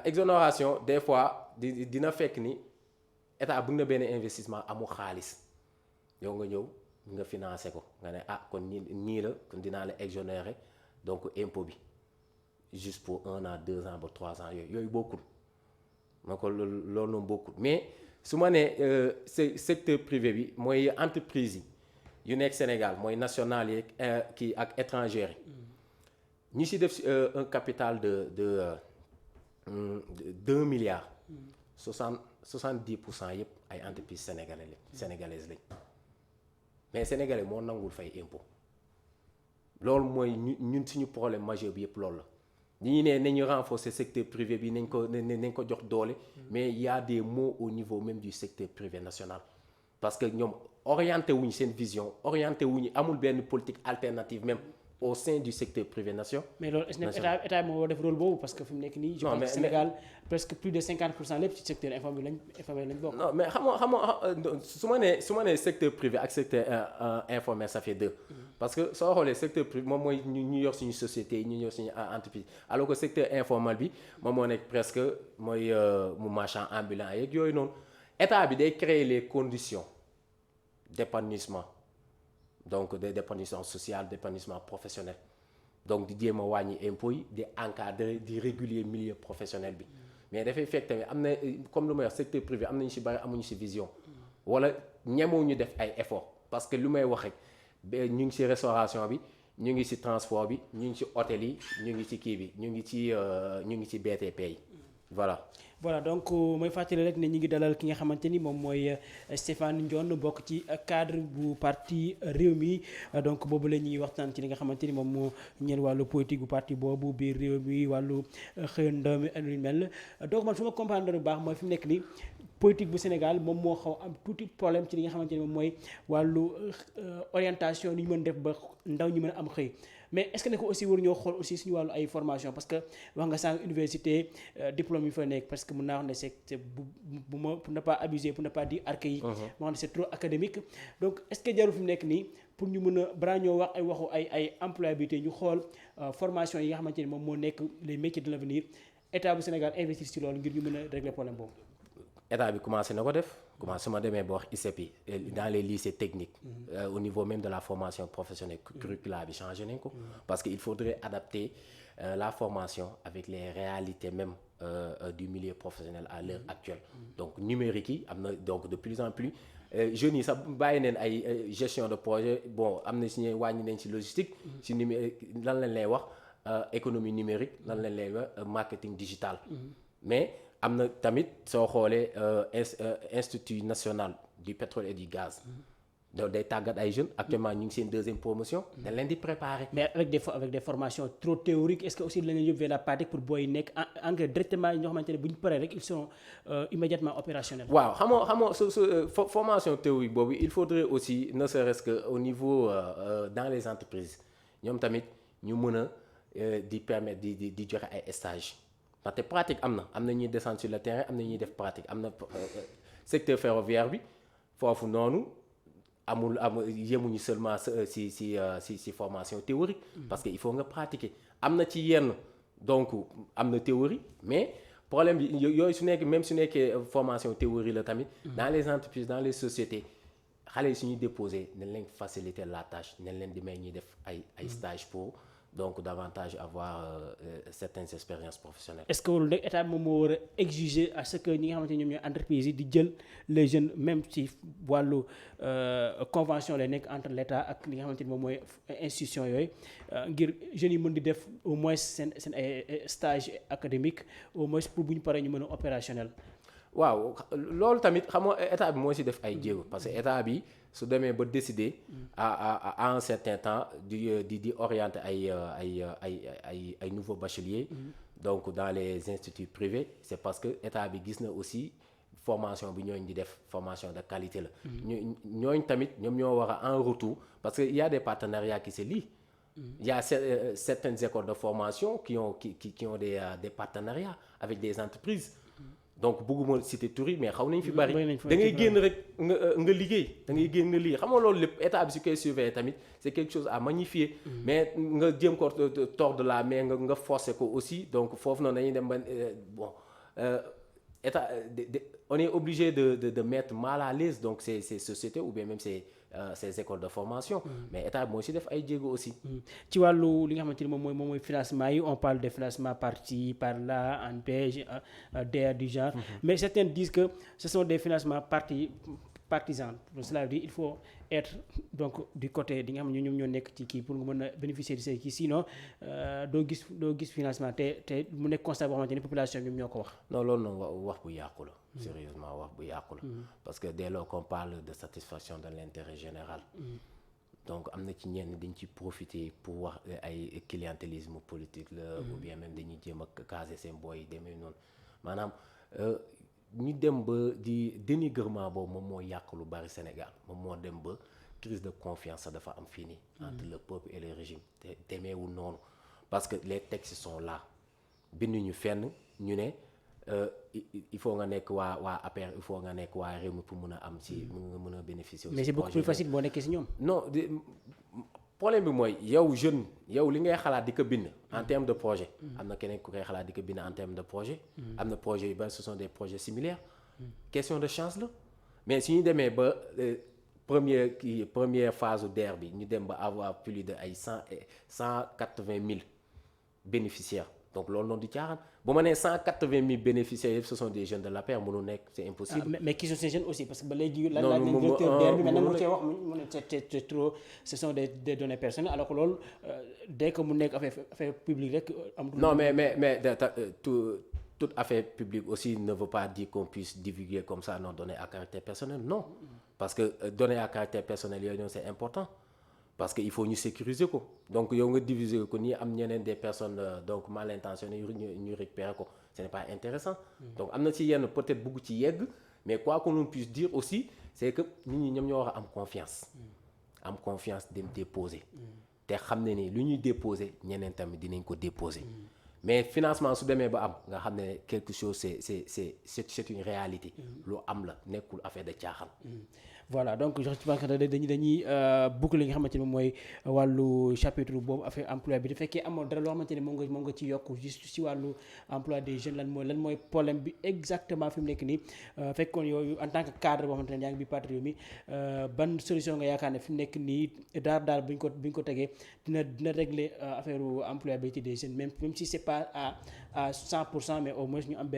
exonération des fois dina fekk ni état bëgg na benn investissement amul xaalis yow nga ñëw. nga financé ko nga ne kon nii la kon dinaa la exonérer donc impôt bi juste pour 1 an 2 ans ba 3 ans yooyu bokkul ma ko loolu noonu bokkul mais su ma nee secteur privé bi mooy entreprise yi yu nekk Sénégal mooy national yi kii ak étranger yi ñu si def un capital de 2 milliards 70% yëpp ay entreprises sénégalaises lañ mais sénégalais moo nangul fay impôt loolu mooy ñun suñu problème majeur bi yëpp loolu la ñi ne nañu renforcer secteur privé bi nañ ko jox doole mais il y a des maux au niveau même du secteur privé national parce que ñoom orienté wuñu seen vision orienté wuñu amul benn politique alternative même au sein du secteur privé national. Mais loolu état moo def rôle boobu parce que fi mu nekk nii. je pense que Sénégal presque plus de 50% lépp ci secteur informel lañ bokk. non mais xam nga su ma nee secteur privé ak secteur informel ça fait deux. parce que soo xoolee secteur privé moom mooy ñu yor suñu société ñu yor suñu entreprise alors que secteur informel bi moom moo nekk presque mooy mu marchand ambulant yeeg yooyu noonu état bi day créer les conditions d'épanouissement. Donc d'épanouissement social d'épanouissement professionnel donc di jéem a wàññi impôts yi di encadrer di réguler milieu professionnel bi mais dafay fekk tamit am na comme lu may wax secteur privé am nañu ci bari amuñu ci vision wala ñemoo ñu def ay efforts parce que lu may wax rek ñu ngi ci restauration bi ñu ngi ci transport bi ñu ngi ci hôtel yi ñu ngi ci kii bi ñu ngi ci BTP yi voilà donc mooy fàttali rek ne ñi ngi dalal ki nga xamante ni moom mooy Stéphane Ndione bokk ci cadre bu parti Rewmi donc boobu la ñuy waxtaan ci li nga xamante ni moom moo ñeel wàllu politique bu parti boobu biir Rewmi wàllu xëy ndaw mi ak lu mel donc man su ma comprendre bu baax mooy fi mu nekk ni politique bu Sénégal moom moo xaw am tuuti problème ci li nga xamante ni moom mooy wàllu orientation ni ñu mën def ba ndaw ñi mën a am xëy. mais est-ce que ne ko aussi war ñoo xool aussi suñu wàllu ay formation parce que wax nga sànq université diplôme yi fa nekk parce que mën naa wax ne c'est bu ma pour ne pas abuser pour ne pas dire archaïque moo xam ne c'est trop académique donc est-ce que jarul fi mu nekk nii pour ñu mën a balaa ñoo wax ay waxu ay employabilité ñu xool formation yi nga xamante ni moom moo nekk les métiers de l'avenir état bu Sénégal investir ci loolu ngir ñu mën a régler problème boobu. état bi commencé na ko def commencé ma demee ba wax ISEP yi dans les lycées techniques au niveau même de la formation professionnelle curricula bi changé nañ ko parce que il faudrait adapter la formation avec les réalités même du milieu professionnel à l'heure actuelle donc numérique yi am na donc de plus en plus jeunes yi sax bàyyi neen ay gestion de projet bon am na si ñuy wàññi nañ ci logistique ci numérique lan lañ lay wax économie numérique lan lañ lay wax marketing digital mais am na tamit soo xoolee institut national du pétrole et du gaz. donc day tàggat ay jeunes actuellement ñu ngi seen deuxième promotion. dañ leen di préparer. mais avec des formations trop théoriques est-ce que aussi la leen yóbbu vers la pratique pour booy nekk engrais directement ñoo xamante ne bu ñu paree rek ils sont immédiatement opérationnels. waaw xam nga su formation théorique boobu il faudrait aussi ne serait-ce que au niveau dans les entreprises ñoom tamit ñu mën a di permettre di joxe ay stages parce que pratique am na ñuy descendre sur le terrain am na ñuy def pratique am na secteur ferroviaire bi foofu noonu. amul yemuñu seulement si formation théorique parce que il faut nga pratiquer am na ci yenn donc am na théorie mais problème bi yooyu su nekk même su nekkee formation théorie la tamit dans les entreprises dans les sociétés xale yi suñuy déposer nañ leen faciliter la tâche nañ leen di may ñuy def ay stage pour donc davantage avoir certaines expériences professionnelles. Est-ce que loolu rek état moom moo war a exiger à ce que ñi nga xamante ne ñoom ñooy entreprise yi di jël les jeunes même ci wàllu convention lay nekk entre l'état ak li nga xamante ni moom mooy institution yooyu ngir jeunes yi mën di def au moins seen ay stage académique au moins pour bu ñu paree ñu mën a opérationnel. waaw loolu tamit xam nga état bi moo ci def ay jéego parce que état bi su demee ba décider à un certain temps di orienter ay nouveaux bacheliers donc dans les instituts privés c'est parce que état bi gis na aussi formation bi ñooñ di def formation de qualité la ñooñ tamit ñoom ñoo war a en retour parce que il y a des partenariats qui se lient il y a certaines écoles de formation qui ont des partenariats avec des entreprises donc bëgguma citer tur yi mais xaw nañ fi bari da ngay génn rek nga liggéey da ngay génn nga liggéey xam nga loolu lépp état bi su koy surveiller tamit c'est quelque chose à magnifier mais nga jéem ko tordre la main nga forcer ko aussi donc foofu noonu dañuy dem ba bon état on est obligé de mettre mal à l'aise donc ces sociétés ou bien même ces écoles de formation mais état bi moo ci def ay jéego aussi ci wàllu li nga xamante ni moom mooy financement yi on parle de financement par-ci par-là ANPEJ DER du genre mais certains disent que ce sont des financements partisans donc cela veut dire il faut être donc du côté di nga xam ne ñoom ñoo nekk ci kii pour nga mën a bénéficier de ces kii sinon doo gis financement te mu nekk constat boo xamante ni population bi ñoo ko wax. non loolu noonu wax bu yàqu la. sérieusement wax bu yàqu la. parce que dès lors qu'on parle de satisfaction de l'intérêt général. donc am na ci ñenn dañ ci profiter pour wax ay clientélisme politique la. ou bien même dañuy jéem a caser seen boy yi demee noonu maanaam. ñu dem ba di dénigrement boobu moom moo yàq lu bari Sénégal moom moo dem ba crise de confiance dafa am fii nii entre le peuple et le régime te demeewul noonu parce que les textes sont là binduñu fenn ñu ne il faut nga nekk waa APR il faut nga nekk waa Rewmi pour mun a am ci nga mën a bénéficier aussi. mais c'est beaucoup plus facile boo nekkee ci ñoom. non problème bi mooy yow jeune yow li ngay xalaat di ko bind en termes de projet am na keneen ku koy xalaat di ko bind en termes de projet am na projet yu bari ce sont des projets similaires question de chance la mais su ñu demee ba première phase DER bi ñu dem ba avoir plus de ay 180 000 bénéficiaires donc loolu noonu di caaxaan bu ma nee 180 000 bénéficiaires yëpp ce sont des jeunes de l'APR mënu nekk c'est impossible. mais qui sont ces jeunes aussi parce que ba léegi. non non moom directeur DER bi mais nag mu cee wax mu ne c'est trop ce sont des données personnelles alors que loolu dès que mu nekk affaire publique rek. non mais toute affaire publique aussi ne veut pas dire qu'on puisse divulguer comme ça nos données à caractère personnel non parce que données à caractère personnel yooyu noonu c'est important. parce que il faut ñu sécuriser ko donc yow nga diviser ko nii am ñeneen des personnes donc mal intentionnées ñu récupérer ko ce n'est pas intéressant donc am na ci yenn peut-être bugg ci yegg mais quoi que l'on puisse dire aussi c'est que nit ñi ñoom ñoo war a am confiance dem déposer te xam ne ni lu ñuy déposer ñeneen tamit dinañ ko déposer mais financement su demee ba am nga xam ne quelque chose c'est une réalité lu am la nekkul affaire de caaxaan. Voilà donc je pense que dañuy boucler li nga xamante ni moom mooy wàllu chapitre boobu affaire emploi bi bu fekkee amoon dara loo xamante ni moom nga ci yokk juste ci wàllu emploi des jeunes lan mooy problème bi exactement fi mu nekk nii fekkoon yooyu en tant que cadre boo xamante ne yaa ngi bi parti Rewmi ban solution nga yaakaar ne fi mu nekk nii daal bu ñu ko tegee dina régler affaire employabilité des jeunes même si c'est pas à 100% mais au moins ñu am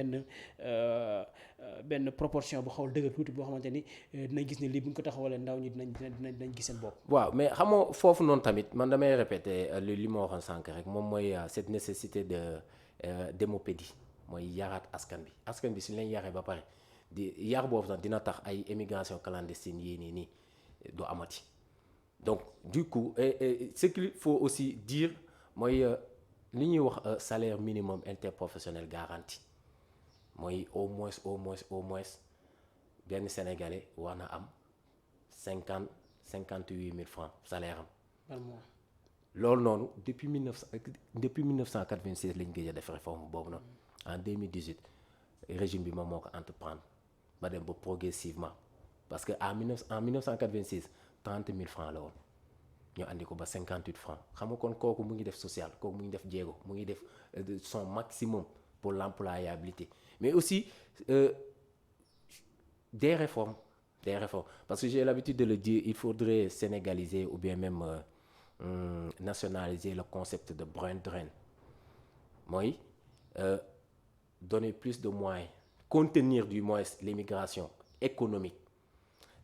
benn proportion bu xaw a dëgër tuuti boo xamante ni dinañ gis ne lii bu ñu ko taxawalee ndaw ñi dinañ gis seen bopp. waaw mais xam nga foofu noonu tamit man damay répéter li ma waxoon sànq rek moom mooy cette nécessité de d'hémopédie mooy yaraat askan bi suñ leen yaree ba pare di yar boobu sax dina tax ay émigration clandestine yii nii du amati. Donc du coup ce qu'il faut aussi dire mooy li ñuy wax salaire minimum interprofessionnel garanti mooy au moins benn sénégalais war na am 58 000 francs salaire am. par mois. loolu noonu depuis 1996 lañ gëj a def réforme boobu noonu. En 2018 régime bi moom moo ko entreprendre ba dem ba progressivement parce que en 1986 30 000 francs la woon ñu andi ko ba 58 francs xam nga kon kooku mu ngi def social kooku mu ngi def jéego mu ngi def son maximum pour l'employabilité mais aussi des réformes parce que j'ai l'habitude de le dire, il faudrait sénégaliser ou bien même nationaliser le concept de brain drain mooy donner plus de moyens contenir du moins l'immigration économique.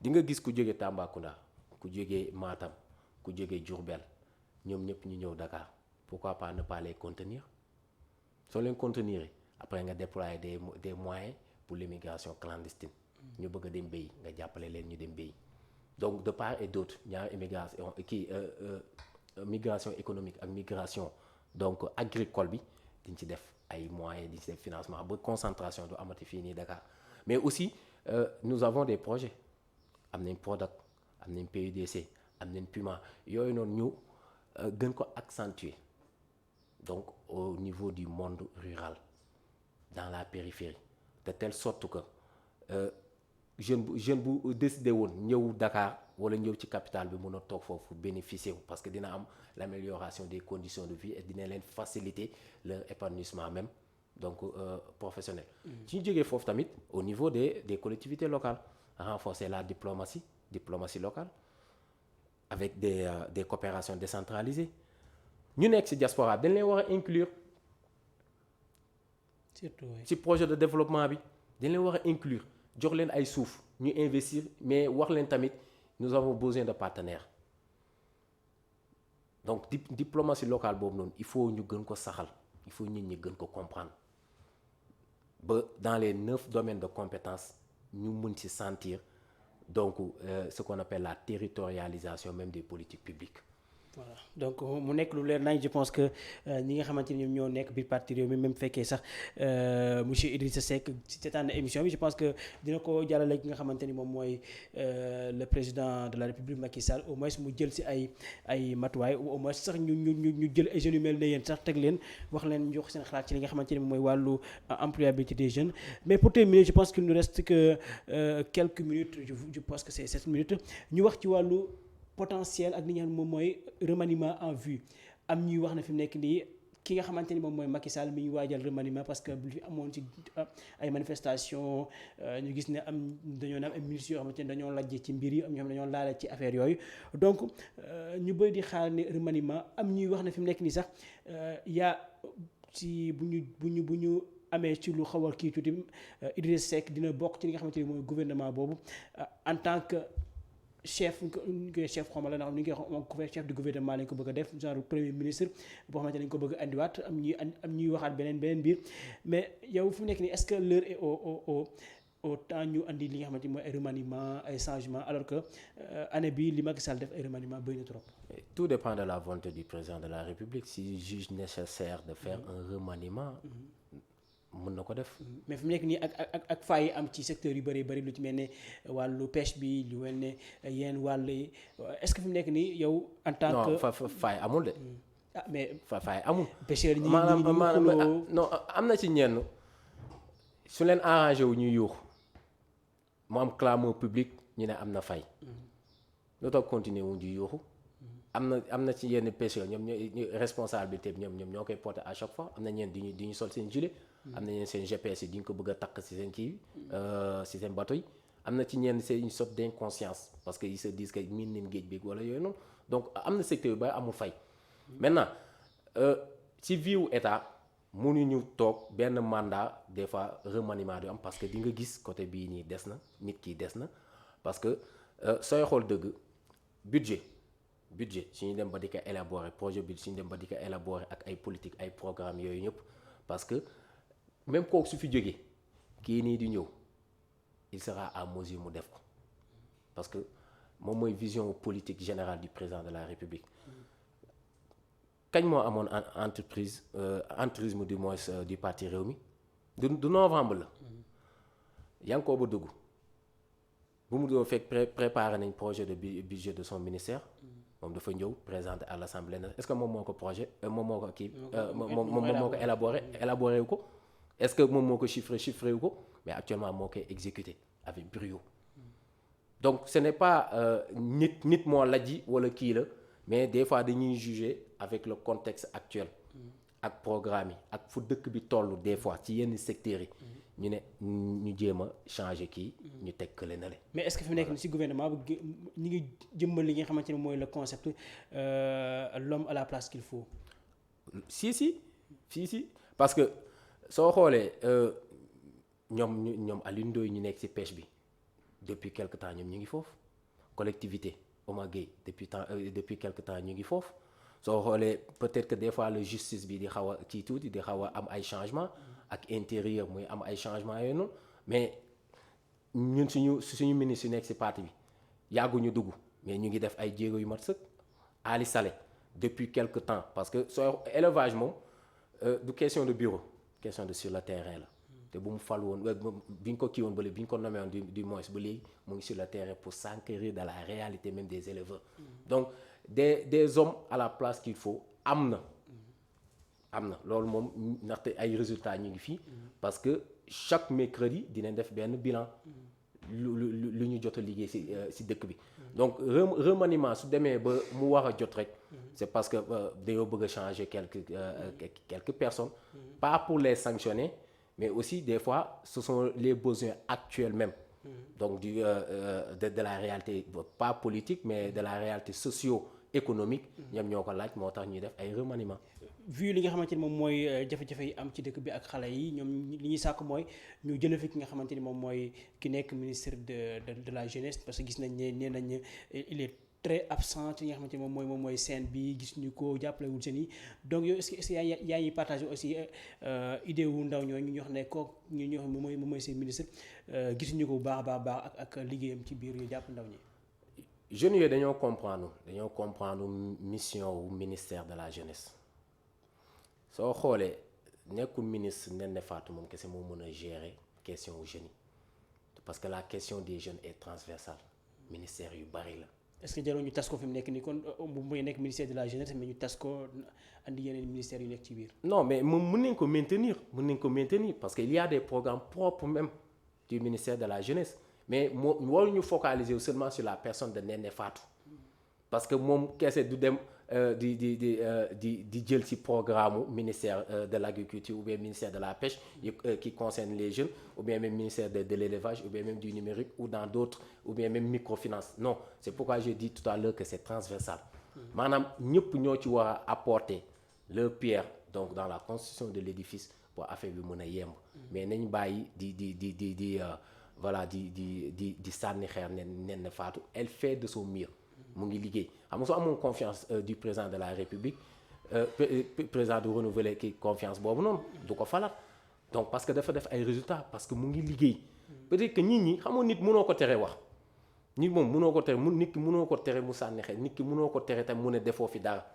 Di nga gis ku jóge Tambacounda ku jóge Matam ku jóge Diourbel ñoom ñëpp ñu ñëw Dakar pourquoi pas ne pas les contenir soo leen contenir après nga déployer des moyens pour l'immigration clandestine ñu bëgg a dem béy nga jàppale leen ñu dem béy. Donc de part et d'autre ñaar immigration migration économique ak migration donc agricole bi diñ ci def ay moyens diñ ci def financement ba concentration du amati fii nii Dakar mais aussi nous avons des projets am nañ Prodac am nañ PUDC am nañ Puma yooyu noonu ñu gën ko accentuer donc au niveau du monde rural dans la périphérie de telle sorte que jeune bu décidé woon ñëw Dakar wala ñëw ci capitale bi mën a toog foofu bénéficier wu parce que dina am l'amélioration des conditions de vie et dina leen faciliter leur épanouissement même donc professionnel. su ñu jógee foofu tamit au niveau des collectivités locales renforcer la diplomatie locale avec des coopérations décentralisées ñu nekk ci diaspora dañ leen war a inclure surtout ci projet de développement bi dañ leen war a inclure jox leen ay suuf ñu investir mais wax leen tamit nous avons besoin de partenaires donc diplomatie locale boobu noonu il faut ñu gën ko saxal il faut nit ñi gën ko comprendre ba dans les 9 domaines de compétences ñu mën ci sentir donc ce qu'on appelle la territorialisation même des politiques publiques. Voilà donc mu nekk lu leer nañ je pense que ñi nga xamante ni ñoom ñoo nekk biir parti réew mi même fekkee sax monsieur Idrissa Seck seetaan na émission bi je pense que dina ko jàllale ki nga xamante ni moom mooy le président de la République Macky Sall au moins mu jël si ay matuwaay au moins sax ñu jël ay jeunes yu mel ne yéen sax teg leen wax leen jox seen xalaat ci li nga xamante ni moom mooy wàllu employabilité des jeunes mais pour terminer je pense qu'il ne reste que quelques minutes je pense que c'est 7 minutes ñu wax ci wàllu potentiel ak li ñu xam moom mooy remaniement en vue am ñuy wax na fi mu nekk nii ki nga xamante ni moom mooy Macky Sall mi ñu waajal remaniement parce que lu fi amoon ci ay manifestations ñu gis ne dañoo am ay ministres yoo xamante ni dañoo lajj ci mbir yi am ñoo xam ne dañoo laale ci affaire yooyu donc ñu bëri di xaar ne remaniement am ñuy wax ne fi mu nekk nii sax yaa ci bu ñu amee ci lu xaw a kii tuuti Idriss Seck dina bokk ci li nga xamante ni mooy gouvernement boobu en tant que chef xawma la ndax ni nga xam chef du gouvernement lañ ko bëgg a def genre premier ministre boo xamante ne dañ ko bëgg a andiwaat am ñuy waxaat beneen biir mais yow fu nekk nii est-ce que l'heure est au temps ñu andi li nga xamante ni mooy ay remaniement ay changement alors que année bi li Macky Sall def ay remaniement bëri na trop. Tout dépend de la volonté du président de la République s'il juge nécessaire de faire un remaniement. mën na ko def. mais fi mu nekk nii ak faay yi am ci secteur yu bëri lu ci mel ne wàllu pêche bi lu mel ne yenn wàll yi est-ce que fi mu nekk nii yow. en tant que non faay amul de. ah mais faay amul. pêcheurs ñi maanaam non am na ci ñenn su leen arrangé wu ñuy yuux mu am clameur public ñu ne am na fay. loo tax continuer wu ñu yuuxu. am na ci yenn pêcheurs ñoom ñooy responsabilité bi ñoom ñoo koy porter à chaque fois am na ñeen di ñu sol seen gilet. am na ñeen seen GPS yi di ñu ko bëgg a takk ci seen kii ci seen bateau yi am na ci ñenn c'est une sorte d'inconscience parce que ils se disent que miin nañ géej bi wala yooyu noonu donc am na secteur yu bari amul fay. maintenant ci vie wu état mënuñu toog benn mandat des fois remaniement du am parce que di nga gis côté bii nii des na nit ki des na parce que sooy xool dëgg budget suñu dem ba di ko élaborer projet bi suñu dem ba di ko élaborer ak ay politique ay programme yooyu ñëpp parce que même kooku su fi jógee kii nii di ñëw il sera à mesure mu def ko parce que moom mooy vision politique générale du président de la République kañ moo amoon entrisme du moins du parti Rewmi du novembre la Yankhoba Dougou bu mu doon fekk préparé nañ projet de budget de son ministère moom dafa ñëw présenter à l'Assemblée nationale est-ce que moom moo ko projet moom moo ko kii moom moo ko élaboré wu ko est-ce que moom moo ko chiffré wu ko mais actuellement moo koy exécuté avec brio donc ce n'est pas nit moo lajji wala kii la mais des fois dañuy juger avec le contexte actuel ak programme yi ak fu dëkk bi toll des fois ci yenn secteurs yi ñu ne ñu jéem a changer kii ñu teg kële na le mais est-ce que fi mu nekk ni ci gouvernement bi ñu ngi jëmmal li nga xamante ne mooy le concept l'homme à la place qu'il faut. si parce que soo xoolee ñoom Alioune Ndoye ñu nekk ci pêche bi depuis quelque temps ñoom ñu ngi foofu collectivité Omar Gueye depuis quelque temps ñu ngi foofu soo xoolee peut-être que des fois la justice bi di xaw a kii tuuti di xaw a am ay changements ak intérieur muy am ay changements yooyu noonu mais ñun suñu ministre yu nekk ci parti bi yàgguñu dugg mais ñu ngi def ay jéego yu mat sëkk Ali Saleh depuis quelque temps parce que soo élevage moom du question de bureau question de sur le terrain la te bu mu fal woon bi ñu ko kii woon ba léegi bi ñu ko nommé woon du moins ba léegi mu ngi sur le terrain pour s'enquérir de la réalité même des éleveurs donc des hommes à la place qu'il faut am na loolu moom ndaxte ay résultats ñu ngi fii parce que chaque mercredi dinañ def benn bilan lu ñu jot a liggéey ci dëkk bi donc remaniement su demee ba mu war a jot rek c'est parce que dañoo bëgg a changer quelques personnes pas pour les sanctionner mais aussi des fois ce sont les besoins actuels même donc de la réalité pas politique mais de la réalité socio-économique ñoom ñoo ko laaj moo tax ñuy def ay remaniement vu li nga xamante ni moom mooy jafe-jafe yi am ci dëkk bi ak xale yi ñoom li ñuy sàkk mooy ñu jëlee fi ki nga xamante ni moom mooy ki nekk ministre de la jeunesse parce que gis nañ ne nee nañ il est très absent ci nga xamante ni moom mooy scène bi gis ñu ko jàppalewul seen yi donc yow est-ce que yaa ngi partagé aussi idée wu ndaw ñooñu ñu wax ne kooku ñu wax moom mooy seen ministre gisuñu ko bu baax a baax ak liggéeyam ci biir yu jàpp ndaw ñi. jeunes yooyu dañoo comprendre mission wu ministère de la jeunesse. soo xoolee nekkul ministre Néné Fatou moom kese moo mën a gérer question wu jeunes yi parce que la question des jeunes est transversale ministère yu bari la. est-ce que jarul ñu tas ko fi mu nekk nii kon muy nekk ministère de la jeunesse mais ñu tas ko andi yeneen ministères yu nekk ci biir. non mais moom mën nañ ko maintenir parce que il y a des programmes propres même du ministère de la jeunesse mais moo waruñu focaliser seulement sur la personne de Néné Fatou parce que moom kese du dem. di jël ci programme ministère de l'agriculture ou bien ministère de la pêche qui concerne les jeunes ou bien même ministère de l'élevage ou bien même du numérique ou dans d'autres ou bien même microfinance non c'est pourquoi j'ai dit tout à l'heure que c'est transversal maanaam ñëpp ñoo ci war a apporter leur pierre donc dans la construction de l'édifice pour affaire bi mën a yemb mais nañ bàyyi di sànni xeer nen Fatou elle fait de son mieux mu ngi liggéey xam nga soo amoon confiance du président de la République président du renouveler ki confiance boobu noonu du ko falat donc parce que dafa def ay résultats parce que mu ngi liggéey peut-être que ñi xamoon nit mënoo ko tere wax nit moom mënoo ko tere nit ki mënoo ko tere mu sànni xel nit ki mënoo ko tere tam mu ne defoo fi dara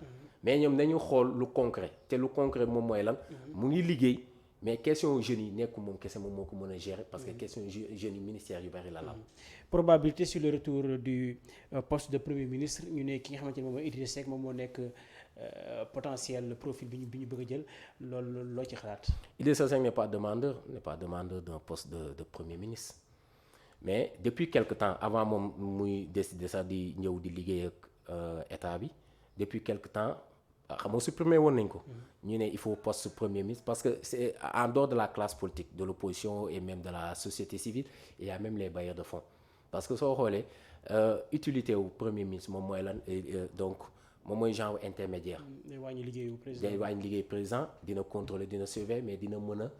mais ñoom dañu xool lu concret te lu concret moom mooy lan mu ngi liggéey mais question jeunes yi nekku moom kese moom moo ko mën a gérer parce que question jeunes yi ministère yu bari la la probabilité sur le retour du poste de premier ministre ñu ne ki nga xamante ne moom mooy Idrissa Seck moom moo nekk potentiel profil bi ñu bëgg a jël loolu loo ci xalaat. Idrissa Seck n'est pas demandeur d'un poste de premier ministre mais depuis quelque temps avant moom muy décider sax di ñëw di liggéey ak état bi depuis quelque temps xam nga supprimé woon nañ ko. ñu ne il faut poste premier ministre parce que c'est en dehors de la classe politique de l'opposition et même de la société civile il y a même les bailleurs de fonds parce que soo xoolee utilité wu premier ministre moom mooy lan donc moom mooy genre intermédiaire. day wàññi liggéeyu président dina contrôler dina surveiller mais dina mën a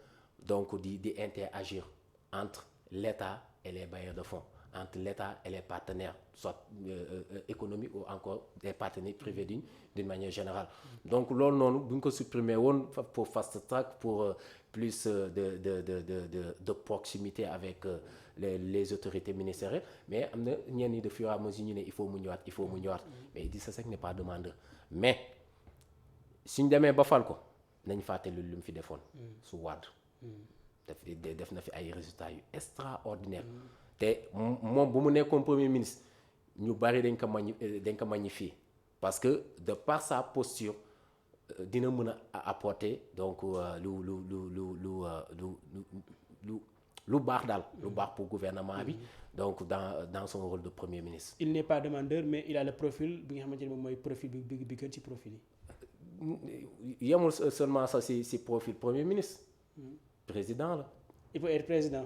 donc di interagir entre l'État et les bailleurs de fonds entre l'État et les partenaires, soit économiques ou encore des partenaires privés d'une manière générale. Donc loolu noonu bu ñu ko supprimer woon pour fast track, pour plus de proximité avec les autorités ministérielles, mais am na ñenn ñi de fur et à mesure ñu ne il faut mu ñëwaat mais Idrissa Seck n'est pas demandeur, mais suñ demee ba fal ko nañ fàtte lu mu fi defoon su Wade def na fi ay résultats yu extraordinaire te moom bu mu nekkoon premier ministre ñu bari dañ ko magnifier parce que de par sa posture dina mën a apporter donc lu baax daal lu baax pour gouvernement bi donc dans son rôle de premier ministre. Il n'est pas demandeur mais il a le profil bi nga xamante ne moom mooy profil bi gën ci profil yi. yemul seulement ça si profil premier ministre. Président la. Il peut être président.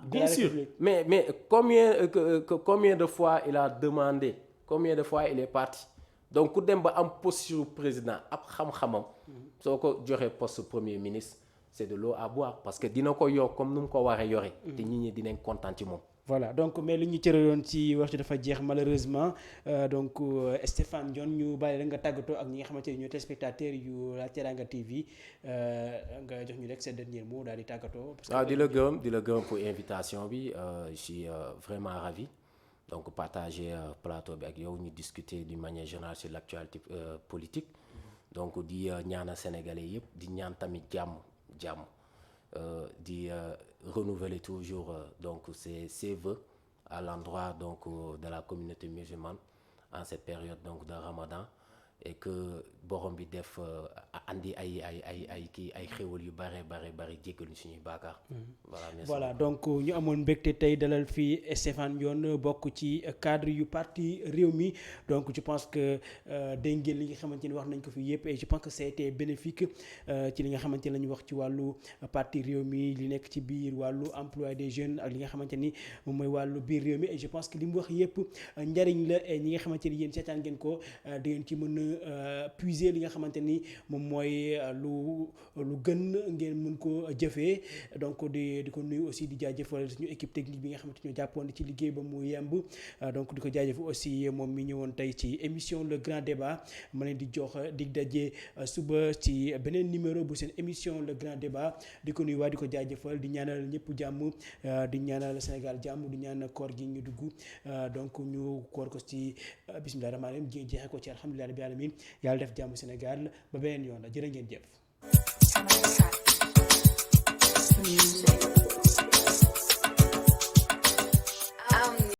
Bien sûr mais combien de fois il a demandé, combien de fois il est parti, donc ku dem ba am posture président ab xam-xamam soo ko joxee poste premier ministre c'est de l'eau à boire parce que dina ko yor comme nu mu ko waree yore te nit ñi dinañ kontaan ci moom. Voilà donc mais li ñu cëraloon ci waxtu dafa jeex malheureusement donc Stéphane Ndione ñu bàyyi la nga tàggatoo ak ñi nga xamante ne ñooy téléspectateurs yu la Teranga TV nga jox ñu rek seen dernier mot daal di tàggatoo. di la gërëm pour invitation bi je suis vraiment ravi donc partager plateau bi ak yow ñu discuter d'une manière générale sur l'actualité politique donc di ñaanal sénégalais yëpp di ñaan tamit jàmm di renouveler toujours donc ses vœux à l'endroit donc de la communauté musulmane en cette période donc de Ramadan et que borom bi def andi ay xéwal yu bare jéggal ñu suñuy baakaar. Voilà donc ñu amoon mbégte tey dalal fii Stéphane Ndione bokk ci cadre yu parti Rewmi donc je pense que dégg ngeen li nga xamante ni wax nañ ko fi yëpp et je pense que ça a été bénéfique ci li nga xamante ni la ñu wax ci wàllu parti Rewmi li nekk ci biir wàllu emploi des jeunes ak li nga xamante ni moom mooy wàllu biir Rewmi et je pense que li mu wax yëpp njariñ la et ñi nga xamante ni yéen seetaan ngeen ko da ngeen ci mën a puiser li nga xamante ni moom mooy lu gën ngeen mën ko jëfee donc di ko nuyu aussi di jaajëfal suñu équipe technique bi nga xamante ñoo jàppoon ci liggéey ba mu yemb donc di ko jaajëfal aussi moom mi ñëwoon tey ci émission le grand débat ma leen di jox dig daje suba ci beneen numéro bu seen émission le grand débat di ko nuyu waa di ko jaajëfal di ñaanal ñëpp jàmm di ñaanal Sénégal jàmm di ñaan koor gi ñu dugg donc ñu koor ko ci bismillah rahmaani rahim jeexee ko ci alhamdulilah rabbil alamin yàlla def jàmm Sénégal ba beneen yoon la jërë ngeen jëf.